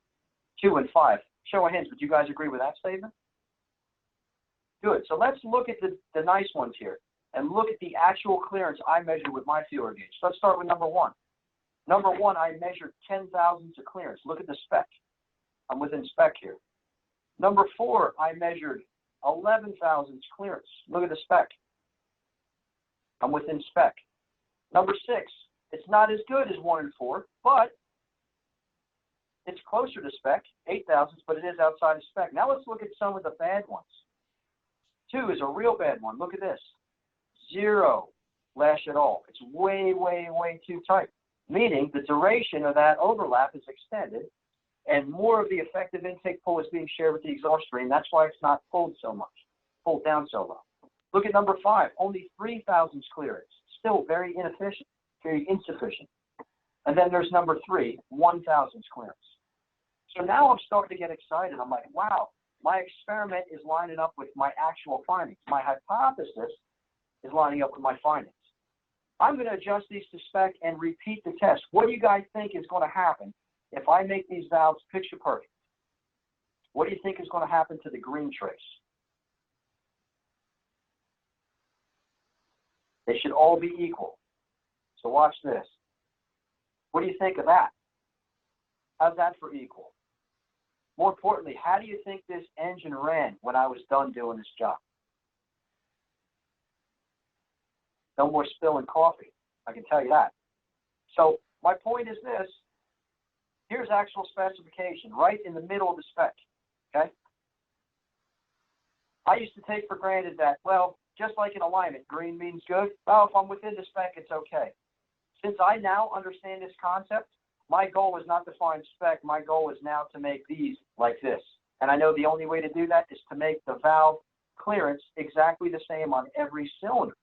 [SPEAKER 1] 2, and 5. Show of hands, would you guys agree with that statement? Good. So let's look at the nice ones here and look at the actual clearance I measured with my feeler gauge. Let's start with number 1. Number 1, I measured 10 thousandths of clearance. Look at the spec. I'm within spec here. Number 4, I measured 11 thousandths clearance. Look at the spec. I'm within spec. Number 6, it's not as good as 1 and 4, but it's closer to spec, 8 thousandths, but it is outside of spec. Now let's look at some of the bad ones. 2 is a real bad one. Look at this. 0 lash at all. It's way, way, way too tight, meaning the duration of that overlap is extended and more of the effective intake pull is being shared with the exhaust stream. That's why it's not pulled so much, pulled down so low. Look at number 5, only 3 thousandths clearance. Still very inefficient, very insufficient. And then there's number 3, 1 thousandths clearance. So now I'm starting to get excited. I'm like, wow, my experiment is lining up with my actual findings. My hypothesis is lining up with my findings. I'm going to adjust these to spec and repeat the test. What do you guys think is going to happen if I make these valves picture perfect? What do you think is going to happen to the green trace? They should all be equal. So watch this. What do you think of that? How's that for equal? More importantly, how do you think this engine ran when I was done doing this job? No more spilling coffee, I can tell you that. So my point is this. Here's actual specification, right in the middle of the spec, okay? I used to take for granted that, well, just like in alignment, green means good. Well, if I'm within the spec, it's okay. Since I now understand this concept, my goal is not to find spec. My goal is now to make these like this. And I know the only way to do that is to make the valve clearance exactly the same on every cylinder,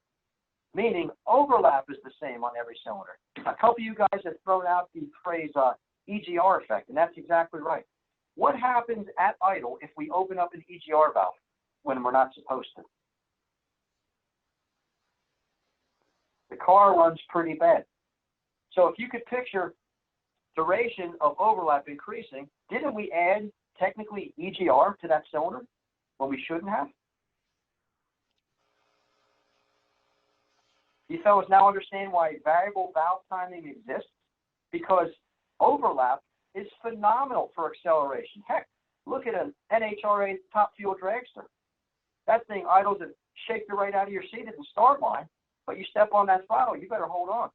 [SPEAKER 1] meaning overlap is the same on every cylinder. A couple of you guys have thrown out the phrase EGR effect, and that's exactly right. What happens at idle if we open up an EGR valve when we're not supposed to? The car runs pretty bad. So if you could picture duration of overlap increasing, didn't we add technically EGR to that cylinder when we shouldn't have? You fellas now understand why variable valve timing exists? Because overlap is phenomenal for acceleration. Heck, look at an NHRA top fuel dragster. That thing idles and shake you right out of your seat at the start line, but you step on that throttle, you better hold on.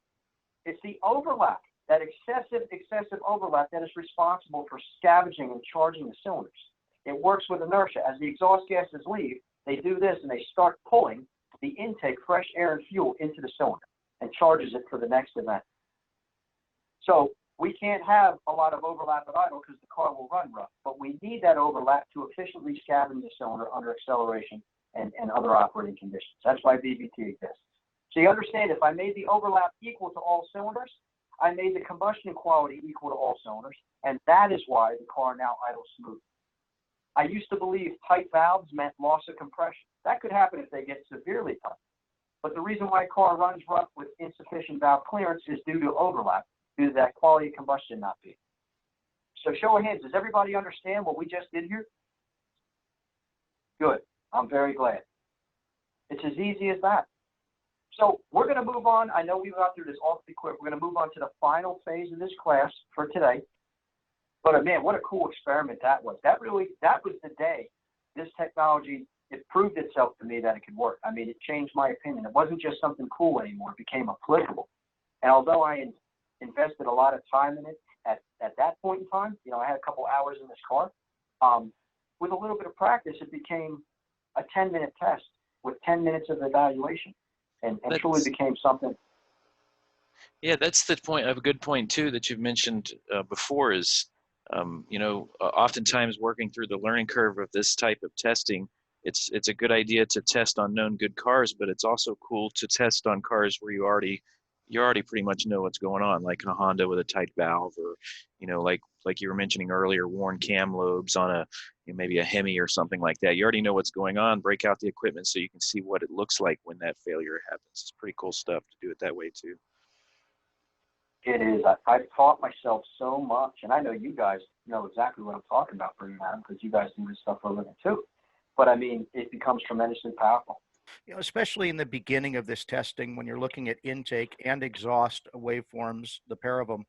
[SPEAKER 1] It's the overlap, that excessive overlap, that is responsible for scavenging and charging the cylinders. It works with inertia. As the exhaust gases leave, they do this and they start pulling the intake, fresh air and fuel into the cylinder and charges it for the next event. So we can't have a lot of overlap at idle because the car will run rough, but we need that overlap to efficiently scavenge the cylinder under acceleration and other operating conditions. That's why VVT exists. So you understand, if I made the overlap equal to all cylinders, I made the combustion quality equal to all cylinders, and that is why the car now idles smooth. I used to believe tight valves meant loss of compression. That could happen if they get severely tight. But the reason why a car runs rough with insufficient valve clearance is due to overlap, due to that quality of combustion not being. So show of hands, does everybody understand what we just did here? Good. I'm very glad. It's as easy as that. So we're going to move on. I know we got through this awfully quick. We're going to move on to the final phase of this class for today. But man, what a cool experiment that was. That was the day this technology, it proved itself to me that it could work. I mean, it changed my opinion. It wasn't just something cool anymore. It became applicable. And although I invested a lot of time in it at that point in time, you know, I had a couple hours in this car. With a little bit of practice, it became a 10-minute test with 10 minutes of evaluation. And truly became something.
[SPEAKER 2] Yeah, that's the point. A good point too that you've mentioned before is, oftentimes working through the learning curve of this type of testing, it's a good idea to test on known good cars, but it's also cool to test on cars where you already pretty much know what's going on, like a Honda with a tight valve, or like you were mentioning earlier, worn cam lobes on maybe a Hemi or something like that. You already know what's going on. Break out the equipment so you can see what it looks like when that failure happens. It's pretty cool stuff to do it that way too.
[SPEAKER 1] It is. I've taught myself so much, and I know you guys know exactly what I'm talking about, Bernard, because you guys do this stuff for a living too. But I mean, it becomes tremendously powerful.
[SPEAKER 3] You know, especially in the beginning of this testing, when you're looking at intake and exhaust waveforms, the pair of them,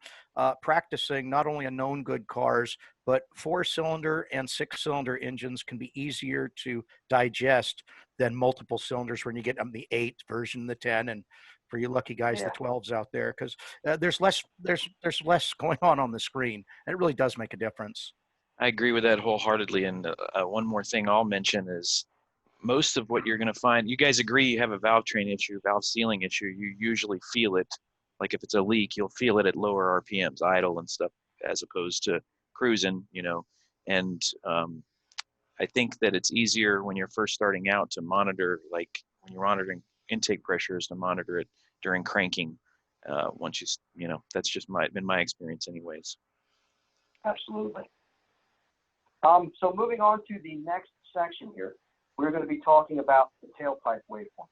[SPEAKER 3] practicing not only on known good cars, but 4-cylinder and 6-cylinder engines can be easier to digest than multiple cylinders when you get on the 8 version, the 10, and for you lucky guys, the
[SPEAKER 1] Yeah,
[SPEAKER 3] 12s out there, because there's less going on the screen, and it really does make a difference.
[SPEAKER 2] I agree with that wholeheartedly. And one more thing I'll mention is most of what you're going to find, you guys agree you have a valve train issue, valve sealing issue, you usually feel it. Like if it's a leak, you'll feel it at lower RPMs, idle and stuff, as opposed to cruising, you know. And I think that it's easier when you're first starting out to monitor, like when you're monitoring intake pressures, to monitor it during cranking. Once you know, that's just been my experience anyways.
[SPEAKER 1] absolutely. So moving on to the next section here, we're going to be talking about the tailpipe waveform.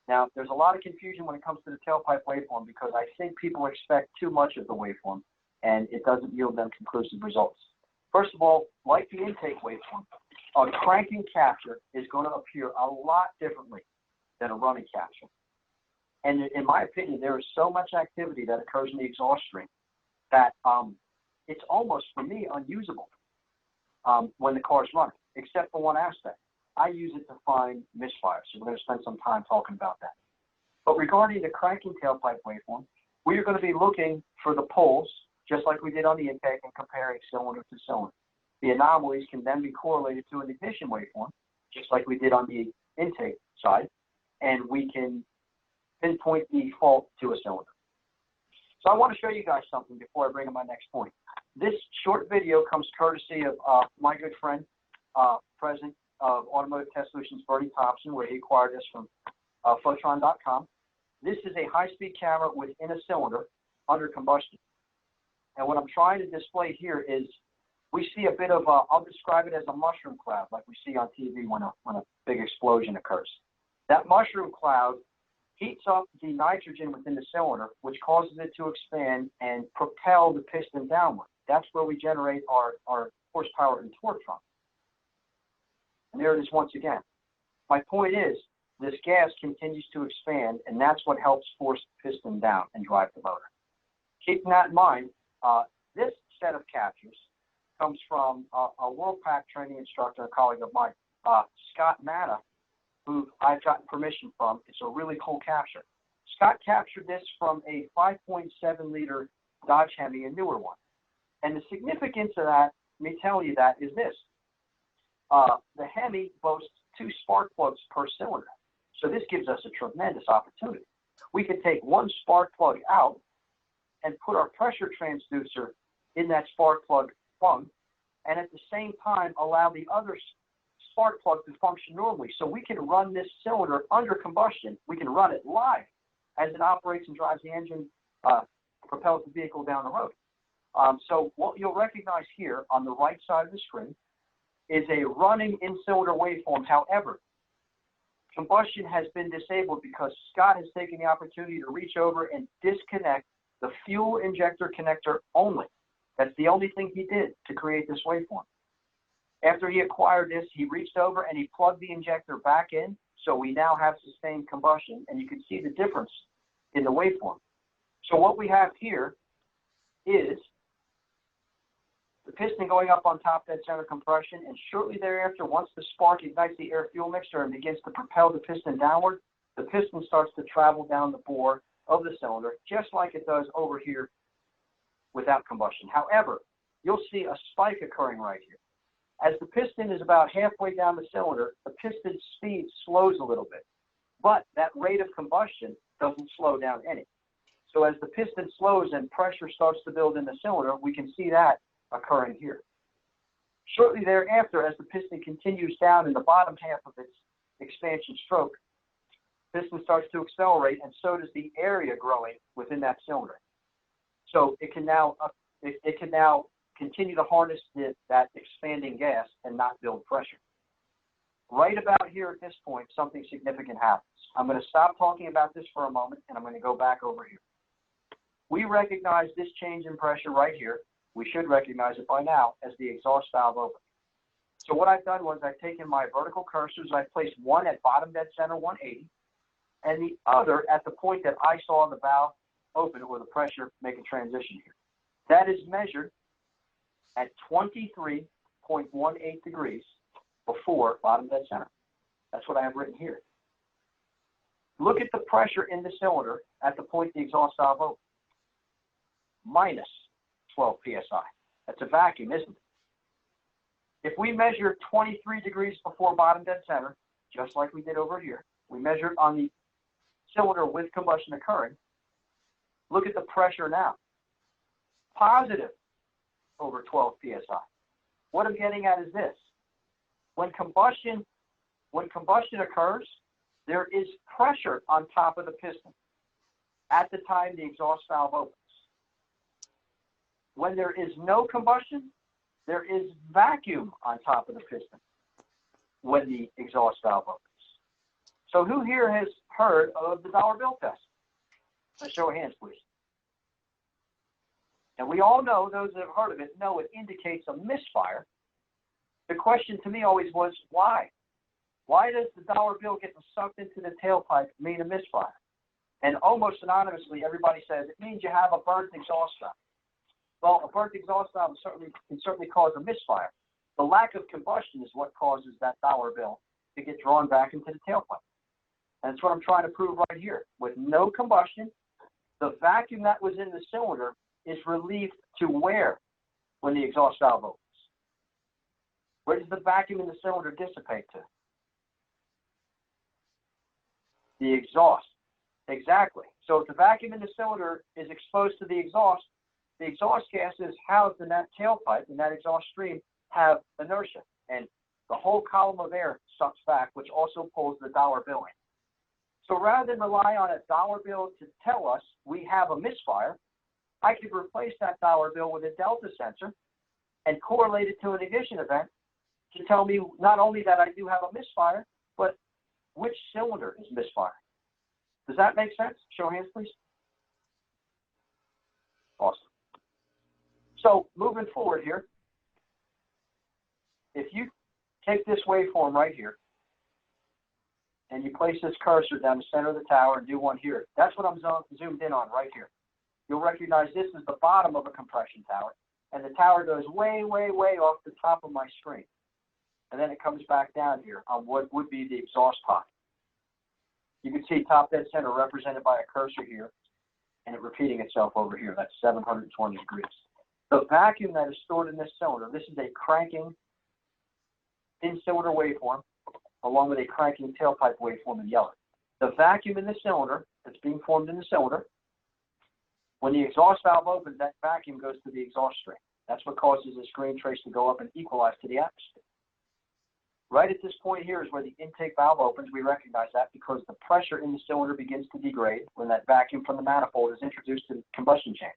[SPEAKER 1] Now, there's a lot of confusion when it comes to the tailpipe waveform because I think people expect too much of the waveform and it doesn't yield them conclusive results. First of all, like the intake waveform, a cranking capture is going to appear a lot differently than a running capture. And in my opinion, there is so much activity that occurs in the exhaust stream that it's almost, for me, unusable when the car's running, except for one aspect. I use it to find misfires, so we're going to spend some time talking about that. But regarding the cranking tailpipe waveform, we are going to be looking for the poles, just like we did on the intake, and comparing cylinder to cylinder. The anomalies can then be correlated to an ignition waveform, just like we did on the intake side, and we can pinpoint the fault to a cylinder. So I want to show you guys something before I bring up my next point. This short video comes courtesy of my good friend, President of Automotive Test Solutions, Bernie Thompson, where he acquired this from Photron.com. This is a high-speed camera within a cylinder under combustion. And what I'm trying to display here is we see a bit of, I'll describe it as a mushroom cloud, like we see on TV when a big explosion occurs. That mushroom cloud heats up the nitrogen within the cylinder, which causes it to expand and propel the piston downward. That's where we generate our horsepower and torque from. And there it is once again. My point is, this gas continues to expand, and that's what helps force the piston down and drive the motor. Keeping that in mind, this set of captures comes from a World Pack training instructor, a colleague of mine, Scott Matta, who I've gotten permission from. It's a really cool capture. Scott captured this from a 5.7-liter Dodge Hemi, a newer one. And the significance of that, me telling you that, is this. The Hemi boasts 2 spark plugs per cylinder. So this gives us a tremendous opportunity. We can take one spark plug out and put our pressure transducer in that spark plug, and at the same time allow the other spark plug to function normally. So we can run this cylinder under combustion. We can run it live as it operates and drives the engine, propels the vehicle down the road. So what you'll recognize here on the right side of the screen is a running in-cylinder waveform. However, combustion has been disabled because Scott has taken the opportunity to reach over and disconnect the fuel injector connector only. That's the only thing he did to create this waveform. After he acquired this, he reached over and he plugged the injector back in, so we now have sustained combustion, and you can see the difference in the waveform. So what we have here is the piston going up on top of that center compression, and shortly thereafter, once the spark ignites the air-fuel mixture and begins to propel the piston downward, the piston starts to travel down the bore of the cylinder, just like it does over here without combustion. However, you'll see a spike occurring right here. As the piston is about halfway down the cylinder, the piston speed slows a little bit, but that rate of combustion doesn't slow down any. So as the piston slows and pressure starts to build in the cylinder, we can see that occurring here. Shortly thereafter, as the piston continues down in the bottom half of its expansion stroke, piston starts to accelerate, and so does the area growing within that cylinder. So it can now continue to harness that expanding gas and not build pressure. Right about here at this point, something significant happens. I'm going to stop talking about this for a moment, and I'm going to go back over here. We recognize this change in pressure right here. We should recognize it by now as the exhaust valve opening. So what I've done was I've taken my vertical cursors, I've placed one at bottom dead center 180, and the other at the point that I saw the valve open or the pressure make a transition here. That is measured at 23.18 degrees before bottom dead center. That's what I have written here. Look at the pressure in the cylinder at the point the exhaust valve opens. Minus 12 psi. That's a vacuum, isn't it? If we measure 23 degrees before bottom dead center, just like we did over here, we measure it on the cylinder with combustion occurring, look at the pressure now. Positive over 12 psi. What I'm getting at is this. When combustion occurs, there is pressure on top of the piston at the time the exhaust valve opens. When there is no combustion, there is vacuum on top of the piston when the exhaust valve opens. So who here has heard of the dollar bill test? Let's show of hands, please. And we all know, those that have heard of it, know it indicates a misfire. The question to me always was, why? Why does the dollar bill getting sucked into the tailpipe mean a misfire? And almost anonymously, everybody says it means you have a burnt exhaust valve. Well, a burnt exhaust valve can certainly cause a misfire. The lack of combustion is what causes that dollar bill to get drawn back into the tailpipe. And that's what I'm trying to prove right here. With no combustion, the vacuum that was in the cylinder is relieved to where when the exhaust valve opens? Where does the vacuum in the cylinder dissipate to? The exhaust. Exactly. So if the vacuum in the cylinder is exposed to the exhaust gases housed in that tailpipe, in that exhaust stream, have inertia. And the whole column of air sucks back, which also pulls the dollar bill in. So rather than rely on a dollar bill to tell us we have a misfire, I could replace that dollar bill with a delta sensor and correlate it to an ignition event to tell me not only that I do have a misfire, but which cylinder is misfiring. Does that make sense? Show of hands, please. Awesome. So moving forward here, if you take this waveform right here and you place this cursor down the center of the tower and do one here, that's what I'm zoomed in on right here. You'll recognize this is the bottom of a compression tower, and the tower goes way, way, way off the top of my screen. And then it comes back down here on what would be the exhaust pot. You can see top dead center represented by a cursor here, and it repeating itself over here. That's 720 degrees. The vacuum that is stored in this cylinder, this is a cranking in-cylinder waveform, along with a cranking tailpipe waveform in yellow. The vacuum in the cylinder that's being formed in the cylinder, when the exhaust valve opens, that vacuum goes to the exhaust stream. That's what causes the screen trace to go up and equalize to the atmosphere. Right at this point here is where the intake valve opens. We recognize that because the pressure in the cylinder begins to degrade when that vacuum from the manifold is introduced to the combustion chamber.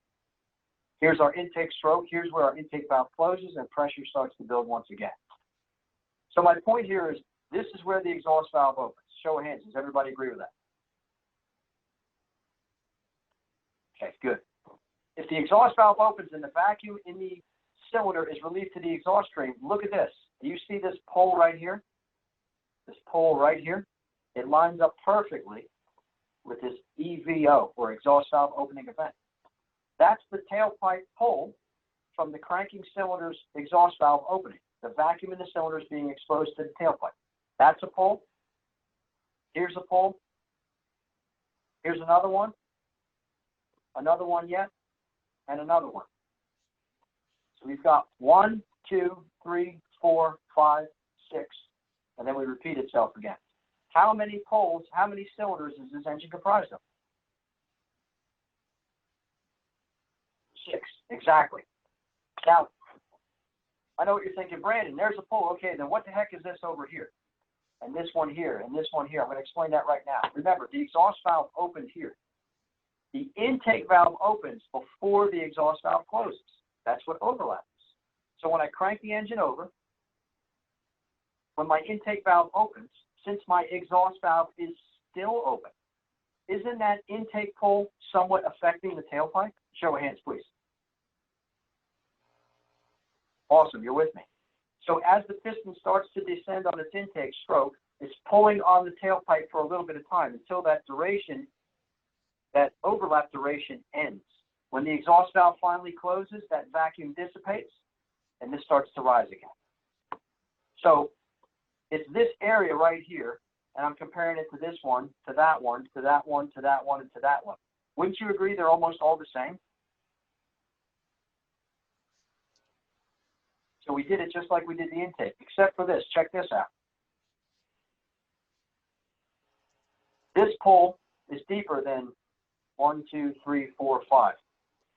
[SPEAKER 1] Here's our intake stroke. Here's where our intake valve closes and pressure starts to build once again. So my point here is this is where the exhaust valve opens. Show of hands. Does everybody agree with that? Okay, good. If the exhaust valve opens and the vacuum in the cylinder is relieved to the exhaust stream, look at this. Do you see this pole right here? This pole right here? It lines up perfectly with this EVO, or exhaust valve opening event. That's the tailpipe pole from the cranking cylinder's exhaust valve opening. The vacuum in the cylinder is being exposed to the tailpipe. That's a pole. Here's a pole. Here's another one yet, and another one. So we've got 1, 2, 3, 4, 5, 6, and then we repeat itself again. How many poles, how many cylinders is this engine comprised of? 6, exactly. Now, I know what you're thinking, Brandon, there's a pole. Okay, then what the heck is this over here? And this one here, and this one here. I'm going to explain that right now. Remember, the exhaust valve opened here. The intake valve opens before the exhaust valve closes. That's what overlaps. So when I crank the engine over, when my intake valve opens, since my exhaust valve is still open, isn't that intake pole somewhat affecting the tailpipe? Show of hands, please. Awesome, you're with me. So as the piston starts to descend on its intake stroke, it's pulling on the tailpipe for a little bit of time until that duration, that overlap duration, ends. When the exhaust valve finally closes, that vacuum dissipates, and this starts to rise again. So it's this area right here, and I'm comparing it to this one, to that one, to that one, to that one, and to that one. Wouldn't you agree they're almost all the same? So we did it just like we did the intake, except for this. Check this out. This pull is deeper than 1, 2, 3, 4, 5.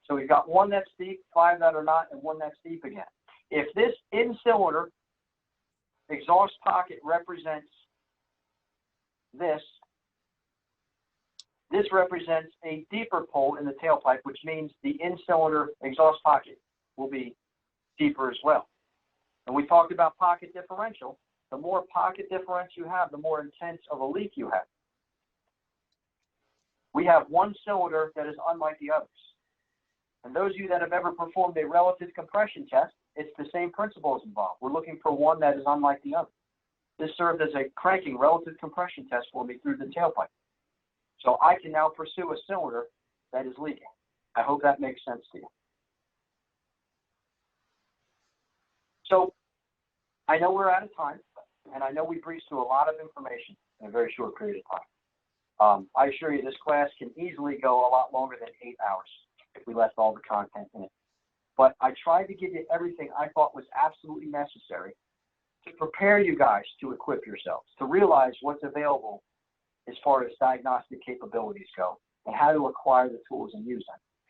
[SPEAKER 1] So we've got one that's deep, 5 that are not, and one that's deep again. If this in-cylinder exhaust pocket represents this, this represents a deeper pull in the tailpipe, which means the in-cylinder exhaust pocket will be deeper as well. And we talked about pocket differential. The more pocket difference you have, the more intense of a leak you have. We have one cylinder that is unlike the others. And those of you that have ever performed a relative compression test, it's the same principles involved. We're looking for one that is unlike the other. This served as a cranking relative compression test for me through the tailpipe. So I can now pursue a cylinder that is leaking. I hope that makes sense to you. So I know we're out of time, and I know we breezed through a lot of information in a very short period of time. I assure you this class can easily go a lot longer than 8 hours if we left all the content in it. But I tried to give you everything I thought was absolutely necessary to prepare you guys to equip yourselves, to realize what's available as far as diagnostic capabilities go, and how to acquire the tools and use them.